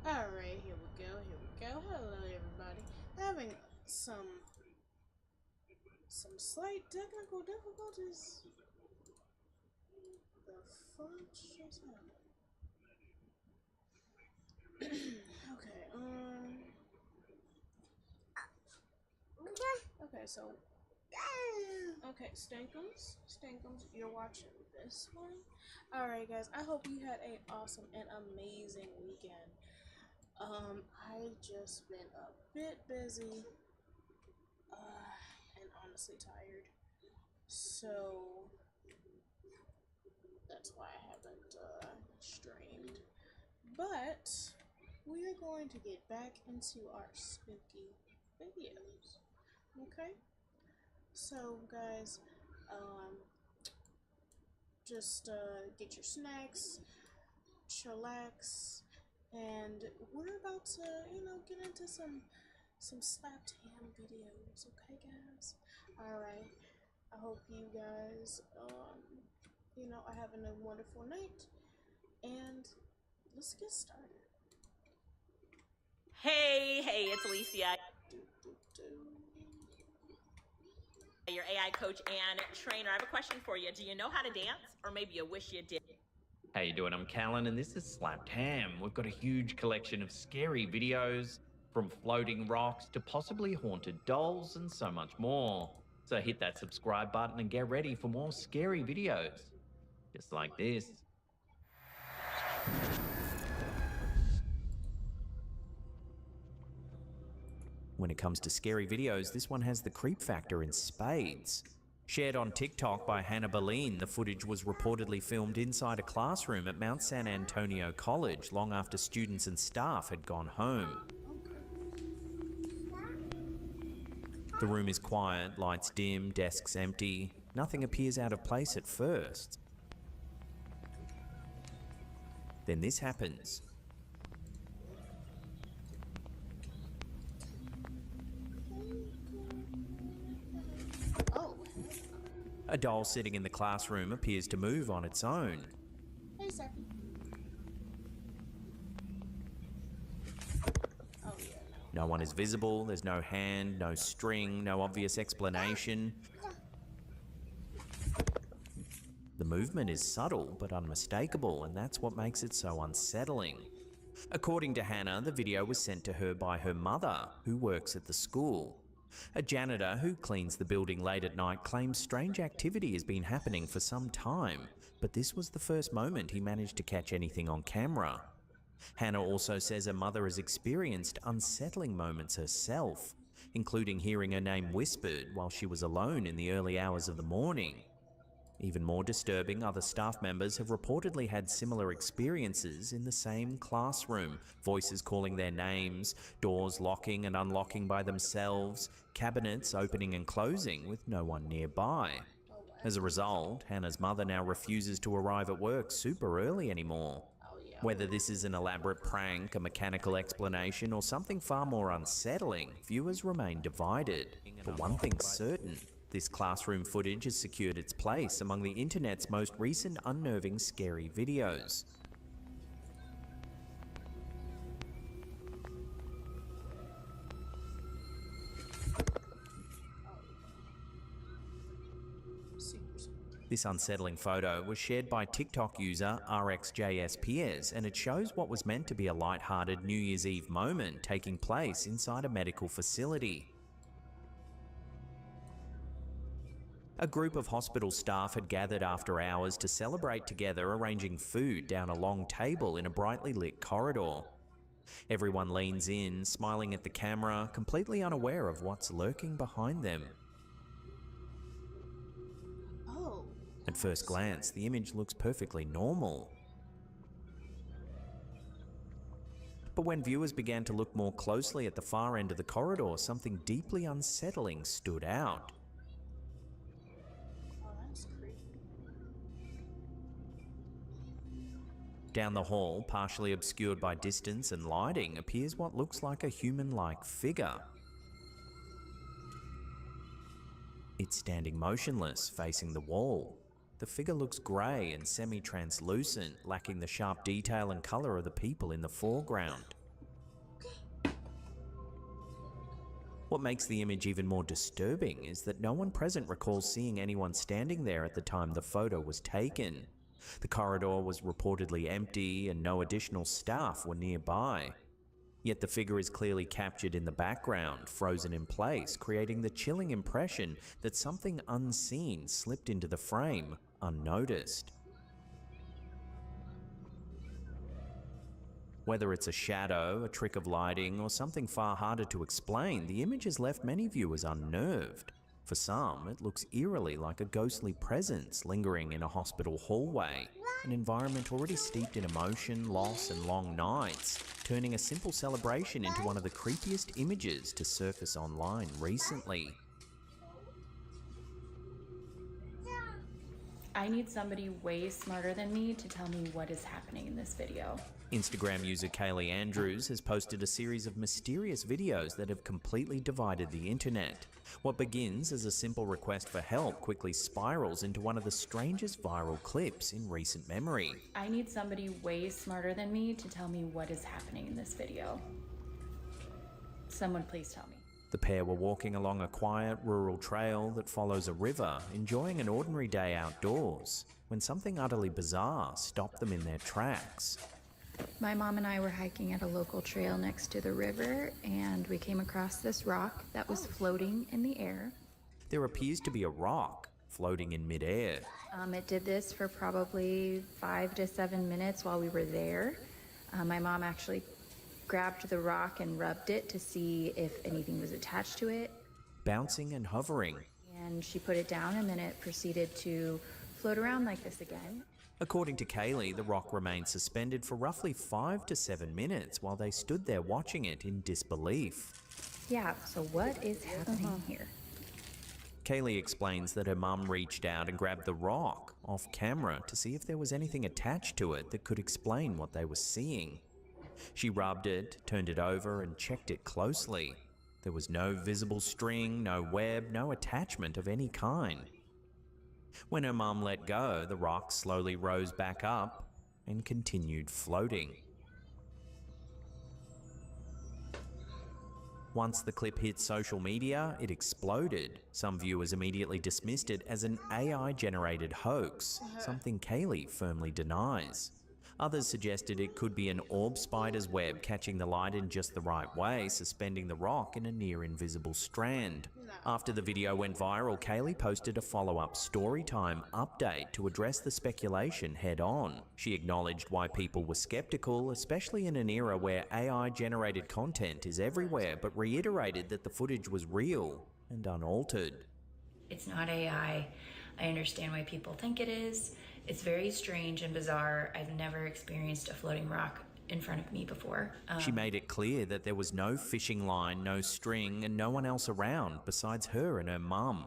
Alright, here we go, here we go. Hello everybody. Having some slight technical difficulties. The fuck just happened? Okay, okay, so okay, Stankums, you're watching this one. Alright guys, I hope you had a awesome and amazing weekend. I just been a bit busy, and honestly tired. So that's why I haven't streamed. But we are going to get back into our spooky videos. Okay? So guys, just get your snacks, chillax, and we're about to, get into some slapped ham videos, okay guys? Alright. I hope you guys are having a wonderful night, and let's get started. Hey, it's Alicia, Do, do, do. your AI coach and trainer. I have a question for you. Do you know how to dance? Or maybe you wish you did. How you doing? I'm Callan and this is Slapped Ham. We've got a huge collection of scary videos, from floating rocks to possibly haunted dolls and so much more. So hit that subscribe button and get ready for more scary videos. Just like this. When it comes to scary videos, this one has the creep factor in spades. Shared on TikTok by Hannah Boleyn, the footage was reportedly filmed inside a classroom at Mount San Antonio College long after students and staff had gone home. The room is quiet, lights dim, desks empty. Nothing appears out of place at first. Then this happens. Oh, A doll sitting in the classroom appears to move on its own. hey, sir. Oh, yeah, no. No one is visible, there's no hand, no string, no obvious explanation. The movement is subtle but unmistakable, and that's what makes it so unsettling. According to Hannah, the video was sent to her by her mother, who works at the school. A janitor who cleans the building late at night claims strange activity has been happening for some time, but this was the first moment he managed to catch anything on camera. Hannah also says her mother has experienced unsettling moments herself, including hearing her name whispered while she was alone in the early hours of the morning. Even more disturbing, other staff members have reportedly had similar experiences in the same classroom. Voices calling their names, doors locking and unlocking by themselves, cabinets opening and closing with no one nearby. As a result, Hannah's mother now refuses to arrive at work super early anymore. Oh, yeah. Whether this is an elaborate prank, a mechanical explanation, or something far more unsettling, viewers remain divided. But one thing's certain. This classroom footage has secured its place among the internet's most recent unnerving scary videos. Super spooky. This unsettling photo was shared by TikTok user RxJSPS, and it shows what was meant to be a light-hearted New Year's Eve moment taking place inside a medical facility. A group of hospital staff had gathered after hours to celebrate together, arranging food down a long table in a brightly lit corridor. Everyone leans in, smiling at the camera, completely unaware of what's lurking behind them. Oh. At first glance, the image looks perfectly normal. But when viewers began to look more closely at the far end of the corridor, something deeply unsettling stood out. Oh, that's creepy. Down the hall, partially obscured by distance and lighting, appears what looks like a human-like figure. It's standing motionless, facing the wall. The figure looks grey and semi-translucent, lacking the sharp detail and colour of the people in the foreground. What makes the image even more disturbing is that no one present recalls seeing anyone standing there at the time the photo was taken. The corridor was reportedly empty and no additional staff were nearby. Yet the figure is clearly captured in the background, frozen in place, creating the chilling impression that something unseen slipped into the frame, unnoticed. Whether it's a shadow, a trick of lighting, or something far harder to explain, the image has left many viewers unnerved. For some, it looks eerily like a ghostly presence lingering in a hospital hallway, an environment already steeped in emotion, loss, and long nights, turning a simple celebration into one of the creepiest images to surface online recently. I need somebody way smarter than me to tell me what is happening in this video. Instagram user Kaylee Andrews has posted a series of mysterious videos that have completely divided the internet. What begins as a simple request for help quickly spirals into one of the strangest viral clips in recent memory. I need somebody way smarter than me to tell me what is happening in this video. Someone please tell me. The pair were walking along a quiet rural trail that follows a river, enjoying an ordinary day outdoors, when something utterly bizarre stopped them in their tracks. My mom and I were hiking at a local trail next to the river, and we came across this rock that was floating in the air. There appears to be a rock floating in midair. It did this for probably 5 to 7 minutes while we were there. My mom actually grabbed the rock and rubbed it to see if anything was attached to it. Bouncing and hovering. And she put it down, and then it proceeded to float around like this again. According to Kaylee, the rock remained suspended for roughly 5 to 7 minutes while they stood there watching it in disbelief. Yeah, so what is happening here? Kaylee explains that her mum reached out and grabbed the rock off camera to see if there was anything attached to it that could explain what they were seeing. She rubbed it, turned it over, and checked it closely. There was no visible string, no web, no attachment of any kind. When her mum let go, the rock slowly rose back up and continued floating. Once the clip hit social media, it exploded. Some viewers immediately dismissed it as an AI-generated hoax, something Kaylee firmly denies. Others suggested it could be an orb spider's web catching the light in just the right way, suspending the rock in a near-invisible strand. After the video went viral, Kaylee posted a follow-up storytime update to address the speculation head-on. She acknowledged why people were skeptical, especially in an era where AI-generated content is everywhere, but reiterated that the footage was real and unaltered. It's not AI. I understand why people think it is. It's very strange and bizarre. I've never experienced a floating rock in front of me before. She made it clear that there was no fishing line, no string, and no one else around besides her and her mum.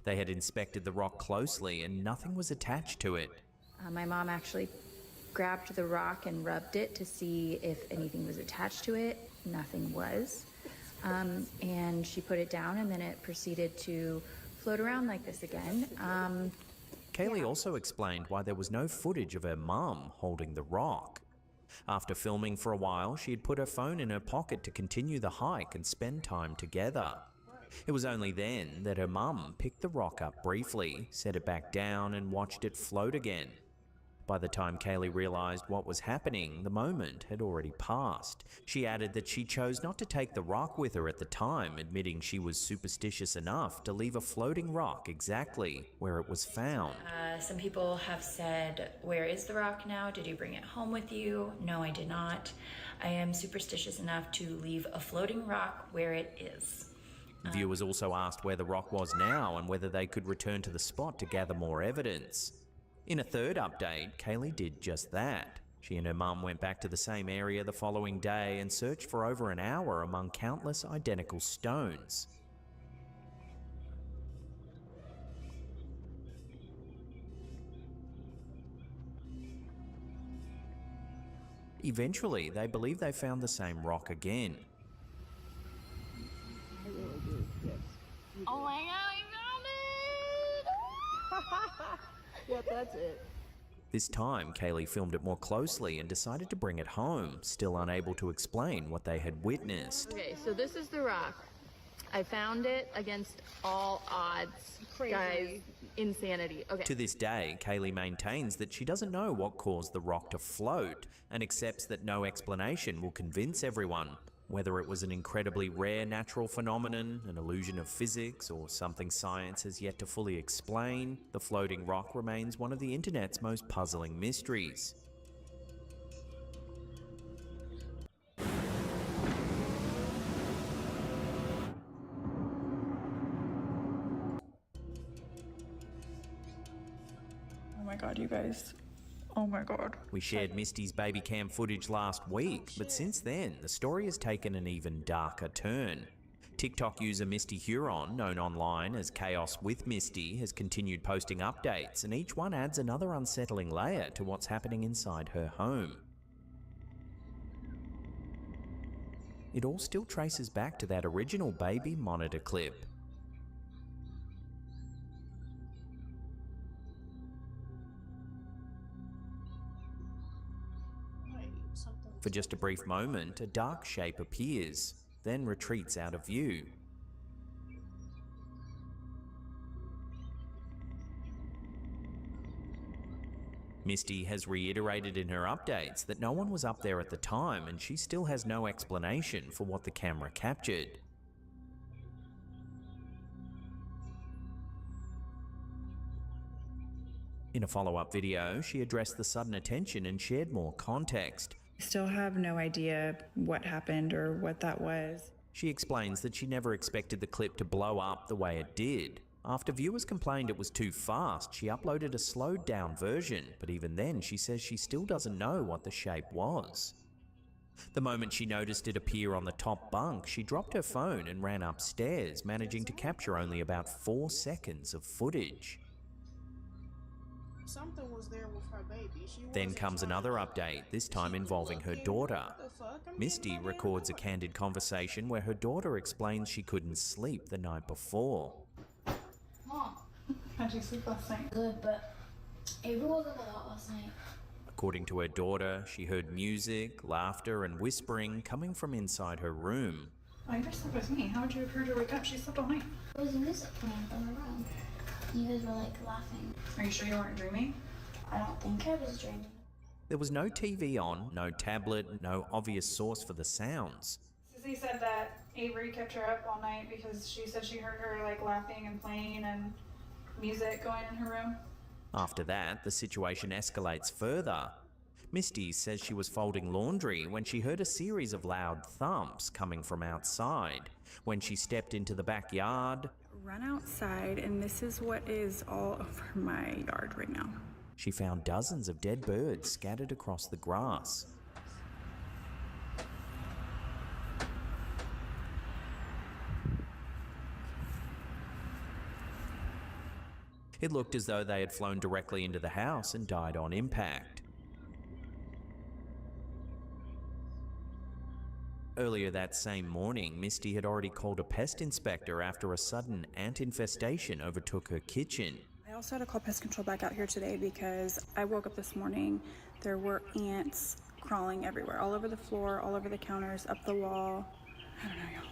They had inspected the rock closely and nothing was attached to it. My mom actually grabbed the rock and rubbed it to see if anything was attached to it. Nothing was. And she put it down, and then it proceeded to float around like this again. Kaylee also explained why there was no footage of her mum holding the rock. After filming for a while, she had put her phone in her pocket to continue the hike and spend time together. It was only then that her mum picked the rock up briefly, set it back down, and watched it float again. By the time Kaylee realized what was happening, the moment had already passed. She added that she chose not to take the rock with her at the time, admitting she was superstitious enough to leave a floating rock exactly where it was found. Some people have said, "Where is the rock now? Did you bring it home with you?" No, I did not. I am superstitious enough to leave a floating rock where it is. Viewers also asked where the rock was now and whether they could return to the spot to gather more evidence. In a third update, Kaylee did just that. She and her mum went back to the same area the following day and searched for over an hour among countless identical stones. Eventually, they believe they found the same rock again. I really do, yes. Oh my God, I found it! Yep, that's it. This time, Kaylee filmed it more closely and decided to bring it home, still unable to explain what they had witnessed. Okay, so this is the rock. I found it against all odds. Crazy. Guys, insanity. Okay. To this day, Kaylee maintains that she doesn't know what caused the rock to float and accepts that no explanation will convince everyone. Whether it was an incredibly rare natural phenomenon, an illusion of physics, or something science has yet to fully explain, the floating rock remains one of the internet's most puzzling mysteries. Oh my god, you guys. Oh my god. We shared Misty's baby cam footage last week, but since then, the story has taken an even darker turn. TikTok user Misty Huron, known online as Chaos with Misty, has continued posting updates, and each one adds another unsettling layer to what's happening inside her home. It all still traces back to that original baby monitor clip. For just a brief moment, a dark shape appears, then retreats out of view. Misty has reiterated in her updates that no one was up there at the time, and she still has no explanation for what the camera captured. In a follow-up video, she addressed the sudden attention and shared more context. Still have no idea what happened or what that was. She explains that she never expected the clip to blow up the way it did. After viewers complained it was too fast, she uploaded a slowed down version, but even then she says she still doesn't know what the shape was. The moment she noticed it appear on the top bunk, she dropped her phone and ran upstairs, managing to capture only about 4 seconds of footage. Something was there with her baby. Then comes another update, this time involving her daughter. Misty records a candid conversation where her daughter explains she couldn't sleep the night before. Mom, How'd you sleep last night? good, but Avery wasn't out last night. According to her daughter, she heard music, laughter, and whispering coming from inside her room. Oh, you slept with me. How would you have heard her wake up? She slept all night. There was music playing from the room. You guys were like laughing. Are you sure you weren't dreaming? I don't think I was dreaming. There was no TV on, no tablet, no obvious source for the sounds. Sissy said that Avery kept her up all night because she said she heard her like laughing and playing and music going in her room. After that, the situation escalates further. Misty says she was folding laundry when she heard a series of loud thumps coming from outside. When she stepped into the backyard, Run outside, and this is what is all over my yard right now. she found dozens of dead birds scattered across the grass. It looked as though they had flown directly into the house and died on impact. Earlier that same morning, Misty had already called a pest inspector after a sudden ant infestation overtook her kitchen. I also had to call pest control back out here today because I woke up this morning, there were ants crawling everywhere, all over the floor, all over the counters, up the wall. I don't know, y'all.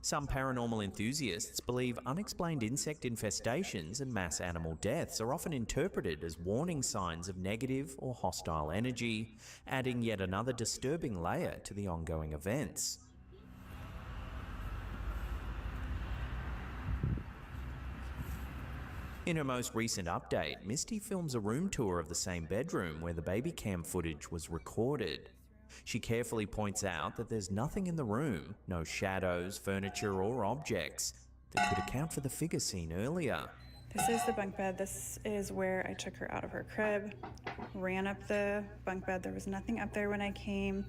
Some paranormal enthusiasts believe unexplained insect infestations and mass animal deaths are often interpreted as warning signs of negative or hostile energy, adding yet another disturbing layer to the ongoing events. In her most recent update, Misty films a room tour of the same bedroom where the baby cam footage was recorded. She carefully points out that there's nothing in the room, no shadows, furniture, or objects that could account for the figure seen earlier. This is the bunk bed. This is where I took her out of her crib, ran up the bunk bed. There was nothing up there when I came.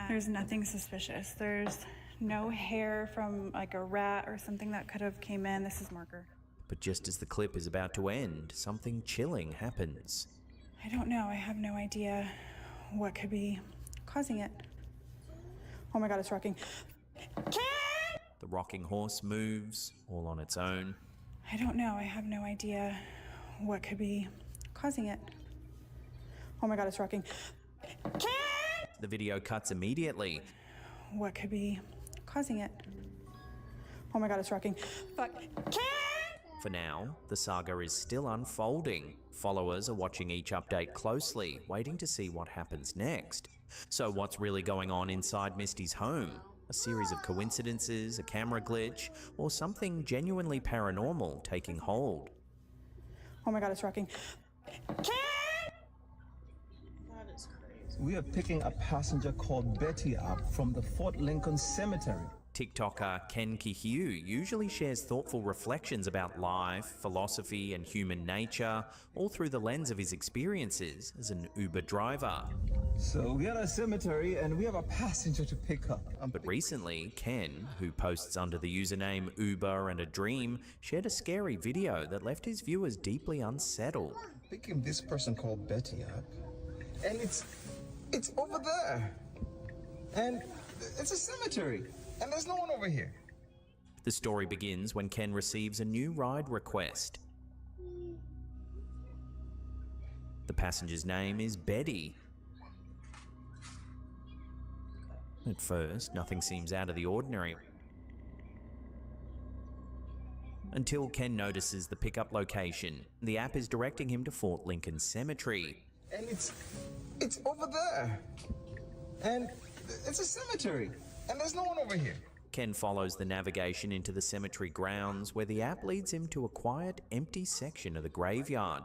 There's nothing suspicious. There's no hair from like a rat or something that could have came in. This is marker. But just as the clip is about to end, something chilling happens. I don't know. I have no idea what could be causing it. Oh my God, it's rocking. The rocking horse moves, all on its own. I don't know. I have no idea what could be causing it. Oh my God, it's rocking. The video cuts immediately. What could be causing it? Oh my god, it's rocking. Fuck. Ken! For now, the saga is still unfolding. Followers are watching each update closely, waiting to see what happens next. So what's really going on inside Misty's home? A series of coincidences, a camera glitch, or something genuinely paranormal taking hold? Oh my god, it's rocking. Ken! That is crazy. We are picking a passenger called Betty up from the Fort Lincoln Cemetery. TikToker Ken Kihyu usually shares thoughtful reflections about life, philosophy, and human nature, all through the lens of his experiences as an Uber driver. So we are at a cemetery and we have a passenger to pick up. But recently, Ken, who posts under the username Uber and a Dream, shared a scary video that left his viewers deeply unsettled. Picking this person called Betty up, and it's over there, and it's a cemetery, and there's no one over here. The story begins when Ken receives a new ride request. The passenger's name is Betty. At first, nothing seems out of the ordinary, until Ken notices the pickup location. The app is directing him to Fort Lincoln Cemetery. And it's over there, and it's a cemetery, and there's no one over here. Ken follows the navigation into the cemetery grounds, where the app leads him to a quiet, empty section of the graveyard.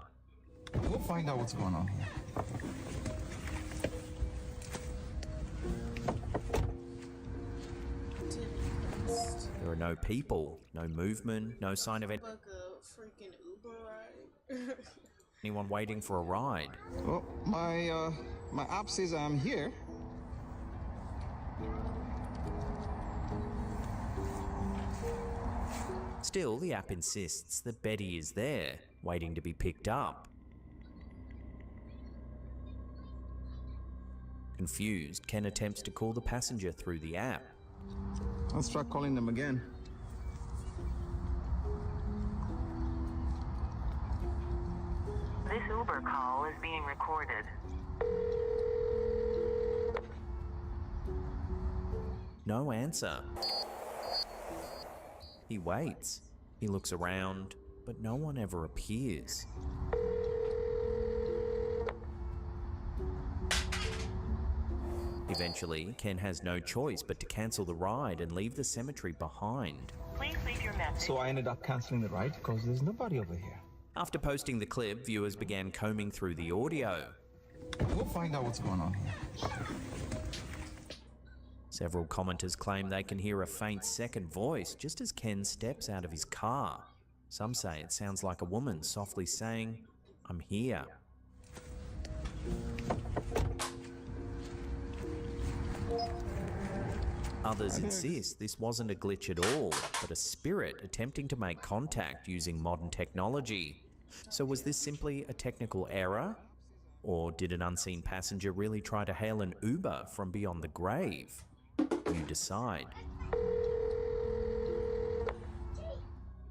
We'll find out what's going on here. There are no people, no movement, no sign of Like a freaking Uber ride. anyone waiting for a ride. Well, my app says I'm here. Still, the app insists that Betty is there, waiting to be picked up. Confused, Ken attempts to call the passenger through the app. Let's try calling them again. This Uber call is being recorded. No answer. He waits. He looks around, but no one ever appears. Eventually, Ken has no choice but to cancel the ride and leave the cemetery behind. Please leave your message. So I ended up canceling the ride because there's nobody over here. After posting the clip, viewers began combing through the audio. We'll find out what's going on here. Several commenters claim they can hear a faint second voice just as Ken steps out of his car. Some say it sounds like a woman softly saying, "I'm here." Others insist this wasn't a glitch at all, but a spirit attempting to make contact using modern technology. So was this simply a technical error? Or did an unseen passenger really try to hail an Uber from beyond the grave? You decide.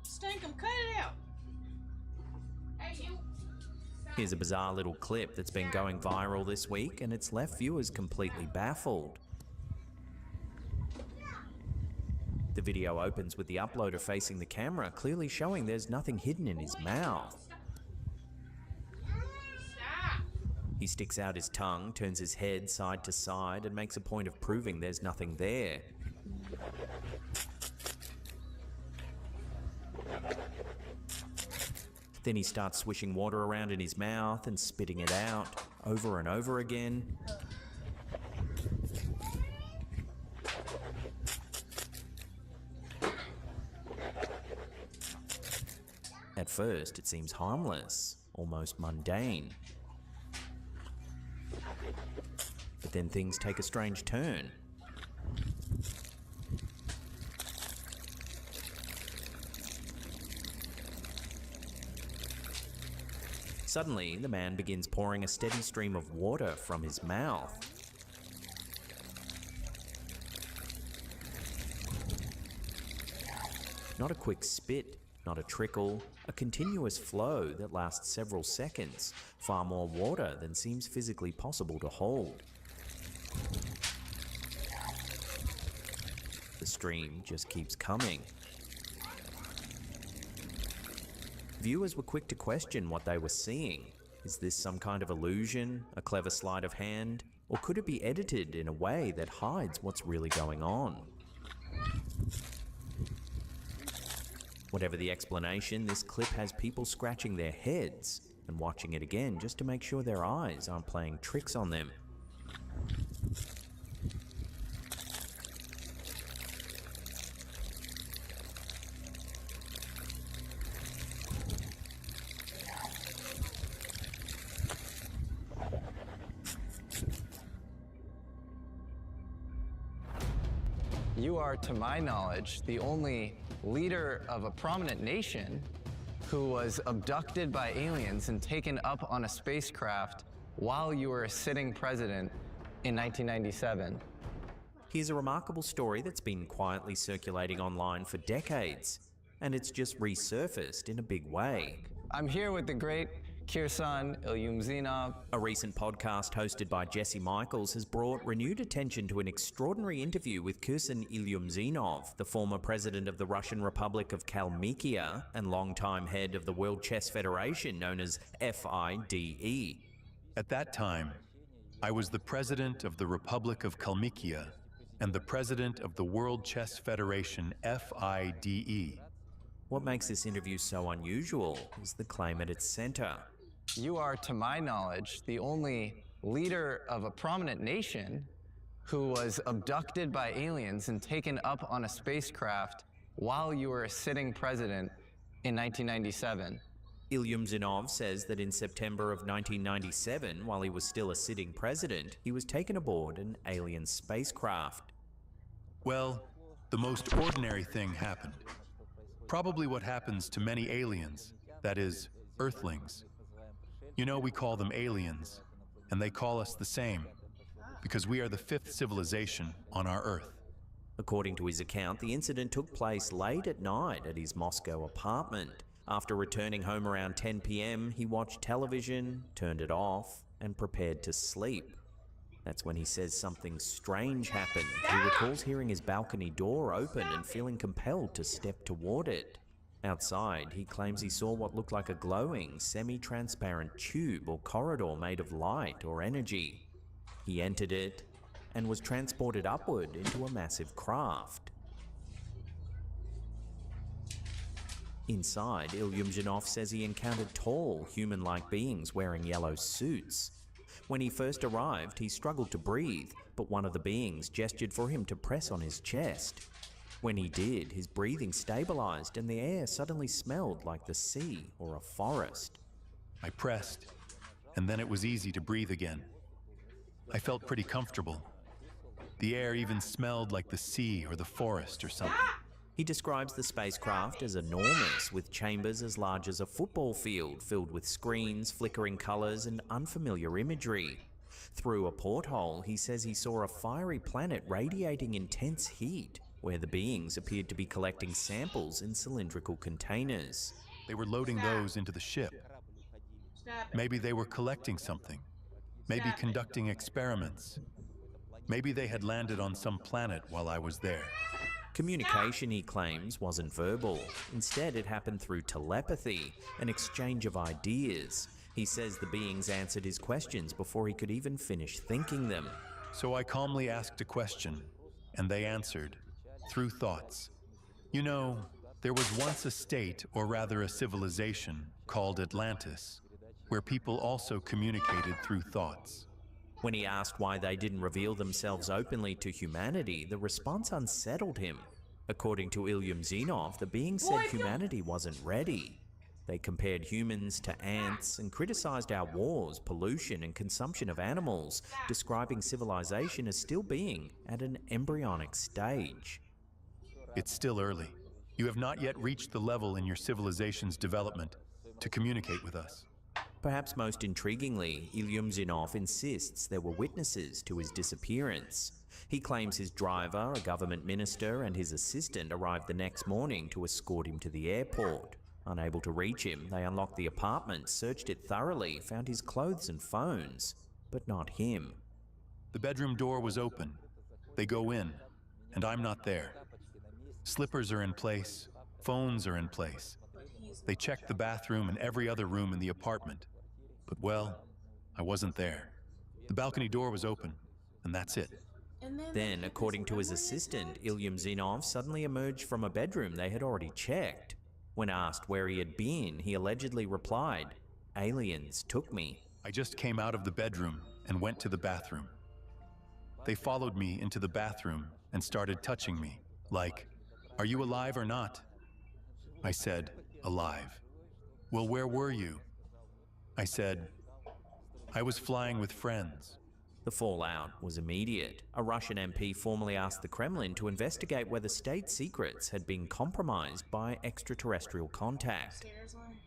Stankum, cut it out. Hey, you. Here's a bizarre little clip that's been going viral this week, and it's left viewers completely baffled. The video opens with the uploader facing the camera, clearly showing there's nothing hidden in his mouth. He sticks out his tongue, turns his head side to side, and makes a point of proving there's nothing there. Then he starts swishing water around in his mouth and spitting it out, over and over again. At first, it seems harmless, almost mundane. But then things take a strange turn. Suddenly, the man begins pouring a steady stream of water from his mouth. Not a quick spit, not a trickle, a continuous flow that lasts several seconds, far more water than seems physically possible to hold. The stream just keeps coming. Viewers were quick to question what they were seeing. Is this some kind of illusion, a clever sleight of hand, or could it be edited in a way that hides what's really going on? Whatever the explanation, this clip has people scratching their heads and watching it again just to make sure their eyes aren't playing tricks on them. You are, to my knowledge, the only leader of a prominent nation who was abducted by aliens and taken up on a spacecraft while you were a sitting president in 1997. Here's a remarkable story that's been quietly circulating online for decades, and it's just resurfaced in a big way. I'm here with the great Kirsan Ilyumzinov. A recent podcast hosted by Jesse Michaels has brought renewed attention to an extraordinary interview with Kirsan Ilyumzinov, the former president of the Russian Republic of Kalmykia and longtime head of the World Chess Federation known as FIDE. At that time, I was the president of the Republic of Kalmykia and the president of the World Chess Federation FIDE. What makes this interview so unusual is the claim at its center. You are, to my knowledge, the only leader of a prominent nation who was abducted by aliens and taken up on a spacecraft while you were a sitting president in 1997. Ilyumzinov says that in September of 1997, while he was still a sitting president, he was taken aboard an alien spacecraft. Well, the most ordinary thing happened. Probably what happens to many aliens, that is, Earthlings. You know, we call them aliens, and they call us the same, because we are the fifth civilization on our Earth. According to his account, the incident took place late at night at his Moscow apartment. After returning home around 10 p.m., he watched television, turned it off, and prepared to sleep. That's when he says something strange happened. He recalls hearing his balcony door open and feeling compelled to step toward it. Outside, he claims he saw what looked like a glowing, semi-transparent tube or corridor made of light or energy. He entered it and was transported upward into a massive craft. Inside, Ilyumzinov says he encountered tall, human-like beings wearing yellow suits. When he first arrived, he struggled to breathe, but one of the beings gestured for him to press on his chest. When he did, his breathing stabilized and the air suddenly smelled like the sea or a forest. I pressed, and then it was easy to breathe again. I felt pretty comfortable. The air even smelled like the sea or the forest or something. He describes the spacecraft as enormous, with chambers as large as a football field filled with screens, flickering colors, and unfamiliar imagery. Through a porthole, he says he saw a fiery planet radiating intense heat, where the beings appeared to be collecting samples in cylindrical containers. They were loading those into the ship. Maybe they were collecting something. Maybe conducting experiments. Maybe they had landed on some planet while I was there. Communication, he claims, wasn't verbal. Instead, it happened through telepathy, an exchange of ideas. He says the beings answered his questions before he could even finish thinking them. So I calmly asked a question, and they answered, through thoughts. You know, there was once a state, or rather a civilization, called Atlantis, where people also communicated through thoughts. When he asked why they didn't reveal themselves openly to humanity, the response unsettled him. According to Ilyumzinov, the being said humanity wasn't ready. They compared humans to ants and criticized our wars, pollution, and consumption of animals, describing civilization as still being at an embryonic stage. It's still early. You have not yet reached the level in your civilization's development to communicate with us. Perhaps most intriguingly, Ilyumzinov insists there were witnesses to his disappearance. He claims his driver, a government minister, and his assistant arrived the next morning to escort him to the airport. Unable to reach him, they unlocked the apartment, searched it thoroughly, found his clothes and phones, but not him. The bedroom door was open. They go in, and I'm not there. Slippers are in place, phones are in place, They checked the bathroom and every other room in the apartment. But well, I wasn't there. The balcony door was open, and that's it. Then, according to his assistant, Ilyum Zinov suddenly emerged from a bedroom they had already checked. When asked where he had been, he allegedly replied, "Aliens took me." I just came out of the bedroom and went to the bathroom. They followed me into the bathroom and started touching me, like, "Are you alive or not?" I said, "Alive." "Well, where were you?" I said, "I was flying with friends." The fallout was immediate. A Russian MP formally asked the Kremlin to investigate whether state secrets had been compromised by extraterrestrial contact.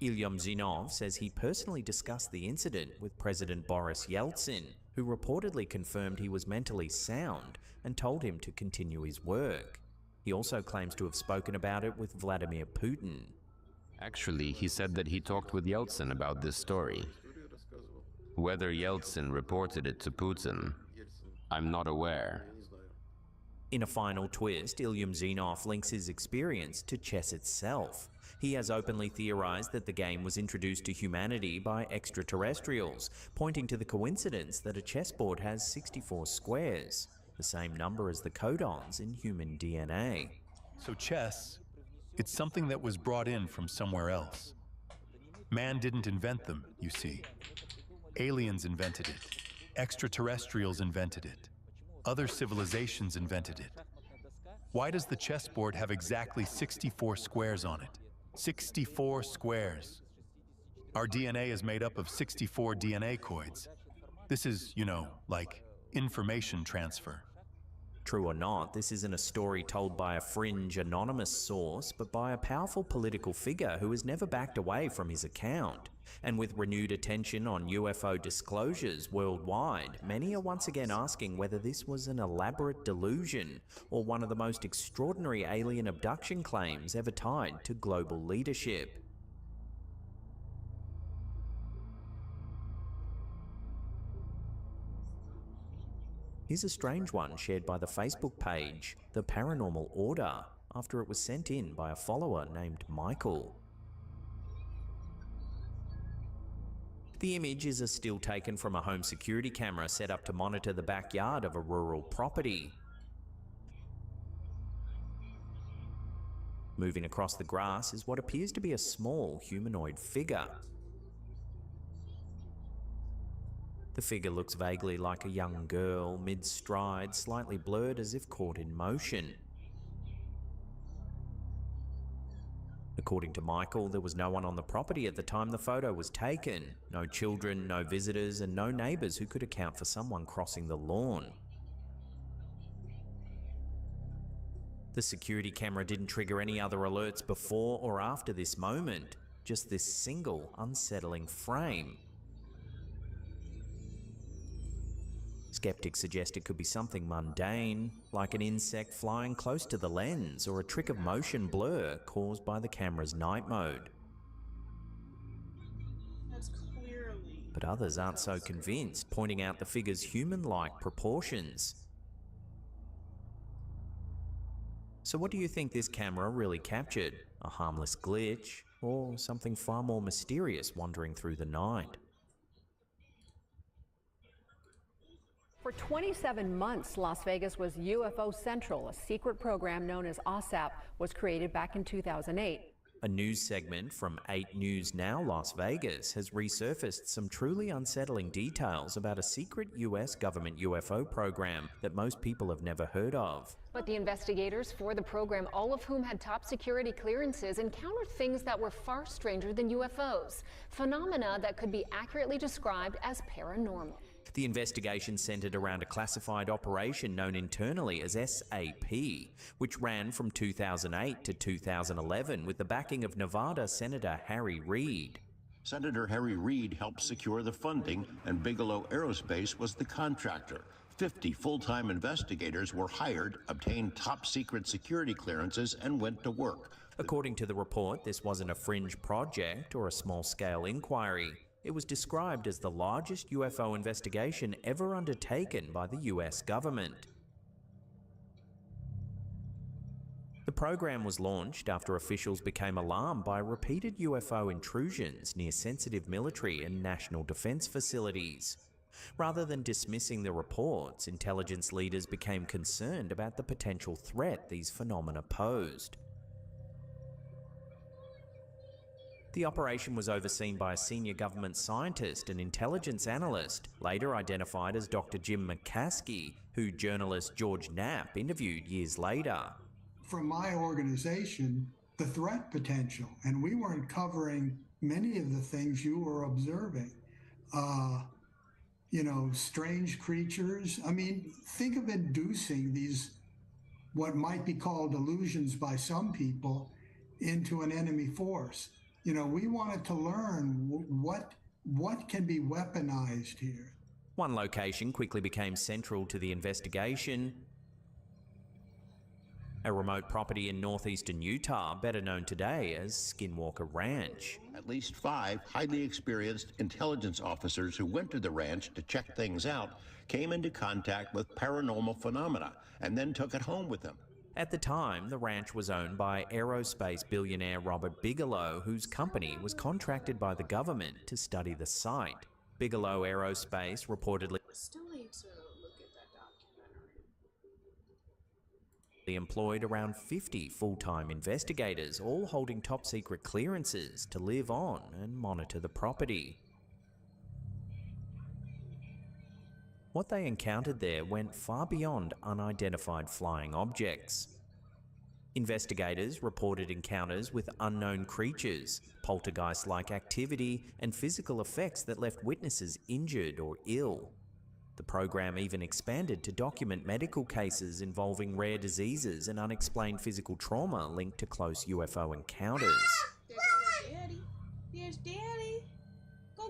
Ilyum Zinov says he personally discussed the incident with President Boris Yeltsin, who reportedly confirmed he was mentally sound and told him to continue his work. He also claims to have spoken about it with Vladimir Putin. Actually, he said that he talked with Yeltsin about this story. Whether Yeltsin reported it to Putin, I'm not aware. In a final twist, Ilyum Zinov links his experience to chess itself. He has openly theorized that the game was introduced to humanity by extraterrestrials, pointing to the coincidence that a chessboard has 64 squares, the same number as the codons in human DNA. So chess, it's something that was brought in from somewhere else. Man didn't invent them, you see. Aliens invented it. Extraterrestrials invented it. Other civilizations invented it. Why does the chessboard have exactly 64 squares on it? 64 squares. Our DNA is made up of 64 DNA codes. This is, like information transfer. True or not, this isn't a story told by a fringe anonymous source, but by a powerful political figure who has never backed away from his account. And with renewed attention on UFO disclosures worldwide, many are once again asking whether this was an elaborate delusion or one of the most extraordinary alien abduction claims ever tied to global leadership. Here's a strange one shared by the Facebook page, The Paranormal Order, after it was sent in by a follower named Michael. The image is a still taken from a home security camera set up to monitor the backyard of a rural property. Moving across the grass is what appears to be a small humanoid figure. The figure looks vaguely like a young girl, mid-stride, slightly blurred as if caught in motion. According to Michael, there was no one on the property at the time the photo was taken. No children, no visitors, and no neighbours who could account for someone crossing the lawn. The security camera didn't trigger any other alerts before or after this moment, just this single unsettling frame. Skeptics suggest it could be something mundane, like an insect flying close to the lens or a trick of motion blur caused by the camera's night mode. But others aren't so convinced, pointing out the figure's human-like proportions. So what do you think this camera really captured? A harmless glitch, or something far more mysterious wandering through the night? For 27 months, Las Vegas was UFO Central. A secret program known as OSAP was created back in 2008. A news segment from 8 News Now Las Vegas has resurfaced some truly unsettling details about a secret US government UFO program that most people have never heard of. But the investigators for the program, all of whom had top security clearances, encountered things that were far stranger than UFOs, phenomena that could be accurately described as paranormal. The investigation centered around a classified operation known internally as SAP, which ran from 2008 to 2011 with the backing of Nevada Senator Harry Reid. Senator Harry Reid helped secure the funding, and Bigelow Aerospace was the contractor. 50 full-time investigators were hired, obtained top-secret security clearances, and went to work. According to the report, this wasn't a fringe project or a small-scale inquiry. It was described as the largest UFO investigation ever undertaken by the US government. The The program was launched after officials became alarmed by repeated UFO intrusions near sensitive military and national defense facilities. Rather than dismissing the reports, intelligence leaders became concerned about the potential threat these phenomena posed. The operation was overseen by a senior government scientist and intelligence analyst, later identified as Dr. Jim McCaskey, who journalist George Knapp interviewed years later. From my organization, the threat potential, and we weren't covering many of the things you were observing. Strange creatures. I mean, think of inducing these, what might be called illusions by some people, into an enemy force. We wanted to learn what can be weaponized here. One location quickly became central to the investigation. A remote property in northeastern Utah, better known today as Skinwalker Ranch. At least 5 highly experienced intelligence officers who went to the ranch to check things out came into contact with paranormal phenomena and then took it home with them. At the time, the ranch was owned by aerospace billionaire Robert Bigelow, whose company was contracted by the government to study the site. Bigelow Aerospace reportedly Still need to look at that documentary. employed around 50 full-time investigators, all holding top-secret clearances to live on and monitor the property. What they encountered there went far beyond unidentified flying objects. Investigators reported encounters with unknown creatures, poltergeist-like activity, and physical effects that left witnesses injured or ill. The program even expanded to document medical cases involving rare diseases and unexplained physical trauma linked to close UFO encounters. There's Daddy.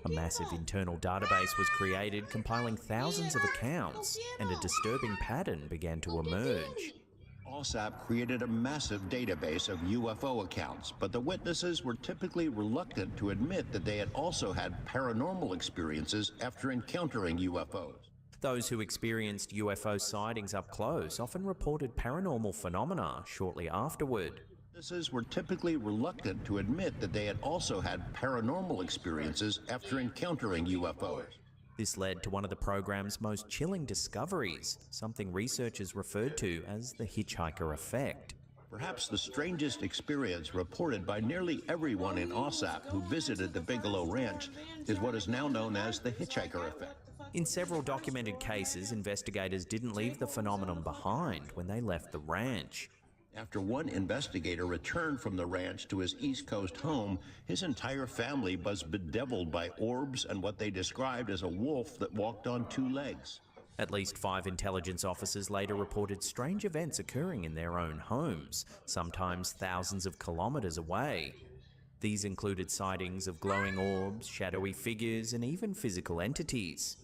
A massive internal database was created, compiling thousands of accounts, and a disturbing pattern began to emerge. OSAP created a massive database of UFO accounts, but the witnesses were typically reluctant to admit that they had also had paranormal experiences after encountering UFOs. Those who experienced UFO sightings up close often reported paranormal phenomena shortly afterward. Witnesses were typically reluctant to admit that they had also had paranormal experiences after encountering UFOs. This led to one of the program's most chilling discoveries, something researchers referred to as the hitchhiker effect. Perhaps the strangest experience reported by nearly everyone in OSAP who visited the Bigelow Ranch is what is now known as the hitchhiker effect. In several documented cases, investigators didn't leave the phenomenon behind when they left the ranch. After one investigator returned from the ranch to his East Coast home, his entire family was bedeviled by orbs and what they described as a wolf that walked on 2 legs. At least 5 intelligence officers later reported strange events occurring in their own homes, sometimes thousands of kilometers away. These included sightings of glowing orbs, shadowy figures, and even physical entities.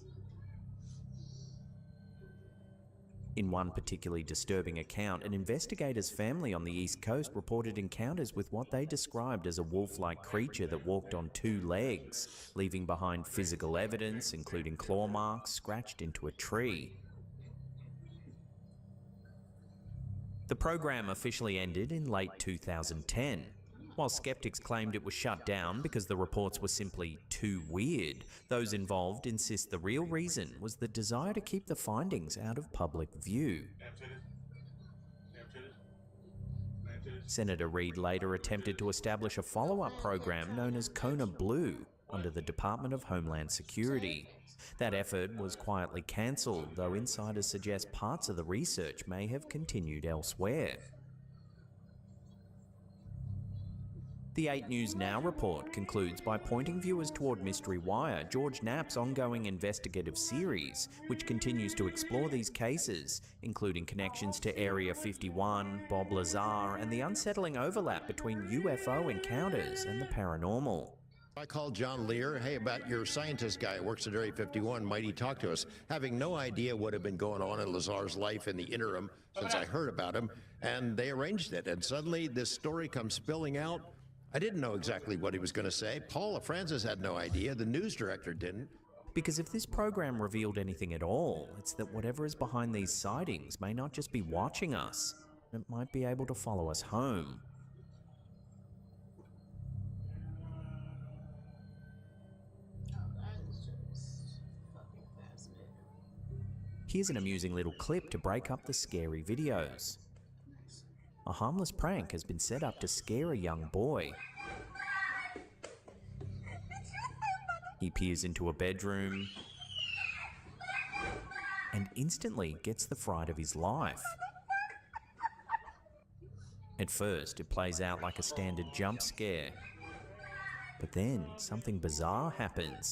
In one particularly disturbing account, an investigator's family on the East Coast reported encounters with what they described as a wolf-like creature that walked on 2 legs, leaving behind physical evidence, including claw marks scratched into a tree. The program officially ended in late 2010. While skeptics claimed it was shut down because the reports were simply too weird, those involved insist the real reason was the desire to keep the findings out of public view. Senator Reid later attempted to establish a follow-up program known as Kona Blue under the Department of Homeland Security. That effort was quietly cancelled, though insiders suggest parts of the research may have continued elsewhere. The 8 News Now report concludes by pointing viewers toward Mystery Wire, George Knapp's ongoing investigative series, which continues to explore these cases, including connections to Area 51, Bob Lazar, and the unsettling overlap between UFO encounters and the paranormal. I called John Lear, hey, about your scientist guy who works at Area 51, might he talk to us? Having no idea what had been going on in Lazar's life in the interim since I heard about him, and they arranged it, and suddenly this story comes spilling out. I didn't know exactly what he was going to say. Paula Francis had no idea. The news director didn't. Because if this program revealed anything at all, it's that whatever is behind these sightings may not just be watching us. It might be able to follow us home. Here's an amusing little clip to break up the scary videos. A harmless prank has been set up to scare a young boy. He peers into a bedroom and instantly gets the fright of his life. At first, it plays out like a standard jump scare, but then something bizarre happens.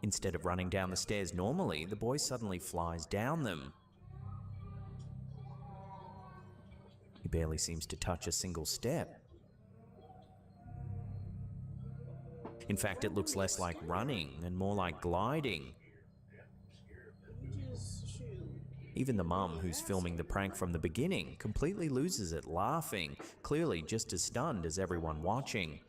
Instead of running down the stairs normally, the boy suddenly flies down them. He barely seems to touch a single step. In fact, it looks less like running and more like gliding. Even the mum who's filming the prank from the beginning completely loses it laughing, clearly just as stunned as everyone watching.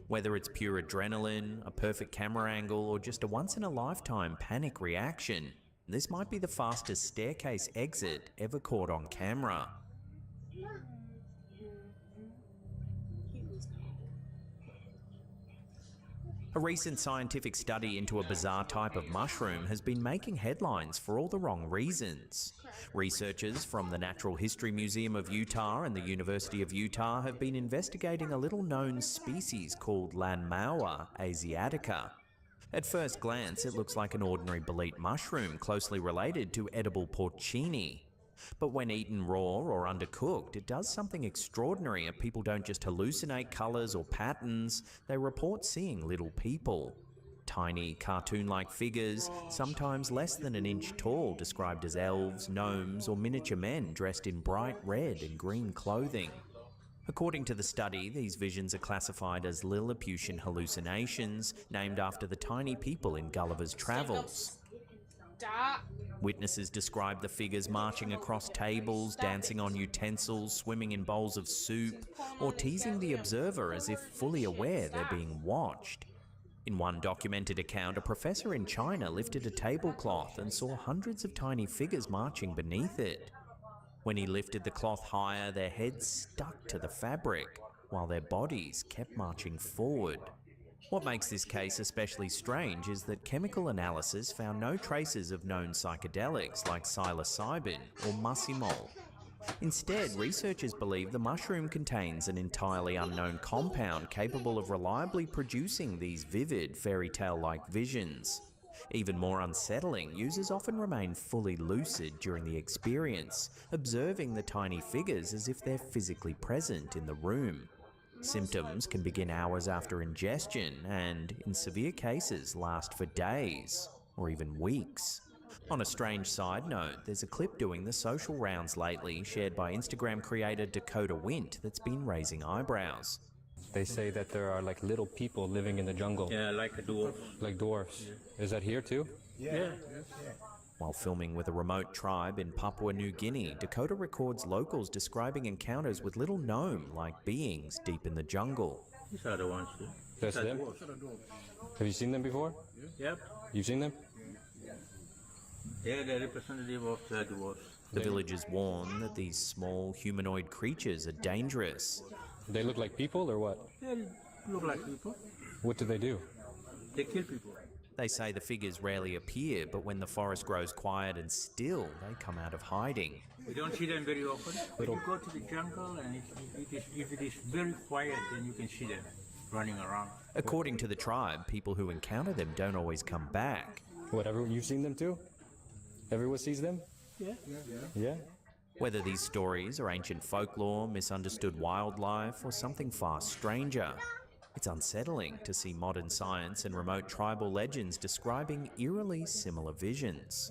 Whether it's pure adrenaline, a perfect camera angle, or just a once-in-a-lifetime panic reaction, this might be the fastest staircase exit ever caught on camera. A recent scientific study into a bizarre type of mushroom has been making headlines for all the wrong reasons. Researchers from the Natural History Museum of Utah and the University of Utah have been investigating a little-known species called Lanmaua asiatica. At first glance, it looks like an ordinary bolete mushroom closely related to edible porcini. But when eaten raw or undercooked, it does something extraordinary, and people don't just hallucinate colours or patterns, they report seeing little people. Tiny, cartoon-like figures, sometimes less than an inch tall, described as elves, gnomes, or miniature men dressed in bright red and green clothing. According to the study, these visions are classified as Lilliputian hallucinations, named after the tiny people in Gulliver's Travels. Witnesses describe the figures marching across tables, dancing on utensils, swimming in bowls of soup, or teasing the observer as if fully aware they're being watched. In one documented account, a professor in China lifted a tablecloth and saw hundreds of tiny figures marching beneath it. When he lifted the cloth higher, their heads stuck to the fabric, while their bodies kept marching forward. What makes this case especially strange is that chemical analysis found no traces of known psychedelics like psilocybin or muscimol. Instead, researchers believe the mushroom contains an entirely unknown compound capable of reliably producing these vivid, fairy tale-like visions. Even more unsettling, users often remain fully lucid during the experience, observing the tiny figures as if they're physically present in the room. Symptoms can begin hours after ingestion and, in severe cases, last for days or even weeks. On a strange side note, there's a clip doing the social rounds lately, shared by Instagram creator Dakota Wint, that's been raising eyebrows. They say that there are like little people living in the jungle. Yeah, like a dwarf. Like dwarfs. Yeah. Is that here too? Yeah. While filming with a remote tribe in Papua New Guinea, Dakota records locals describing encounters with little gnome-like beings deep in the jungle. These are the ones. That's them? Have you seen them before? Yep. You've seen them? They're the representative of the dwarfs. The villagers warn that these small humanoid creatures are dangerous. They look like people or what? They look like people. What do? They kill people. They say the figures rarely appear, but when the forest grows quiet and still, they come out of hiding. We don't see them very often. But you go to the jungle and if it is very quiet, then you can see them running around. According to the tribe, people who encounter them don't always come back. Whatever, you've seen them too? Everyone sees them? Yeah? Whether these stories are ancient folklore, misunderstood wildlife, or something far stranger, it's unsettling to see modern science and remote tribal legends describing eerily similar visions.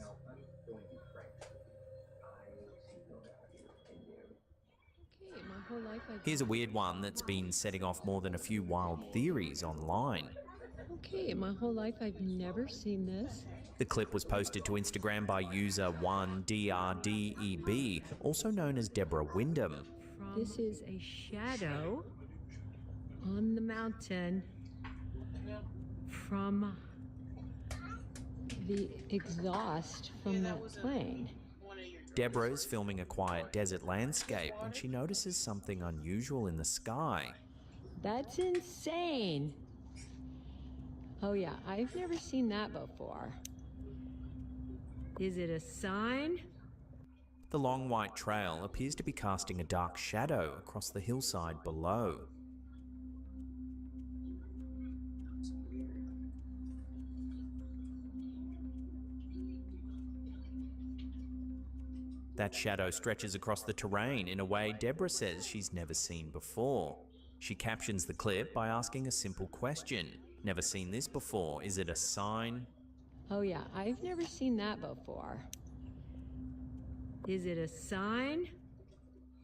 Here's a weird one that's been setting off more than a few wild theories online. Okay, my whole life I've never seen this. The clip was posted to Instagram by user 1DRDEB, also known as Deborah Wyndham. This is a shadow on the mountain from the exhaust from that plane. Deborah is filming a quiet desert landscape when she notices something unusual in the sky. That's insane. Oh yeah, I've never seen that before. Is it a sign? The long white trail appears to be casting a dark shadow across the hillside below. That shadow stretches across the terrain in a way Deborah says she's never seen before. She captions the clip by asking a simple question. Never seen this before. Is it a sign? Oh yeah, I've never seen that before. Is it a sign?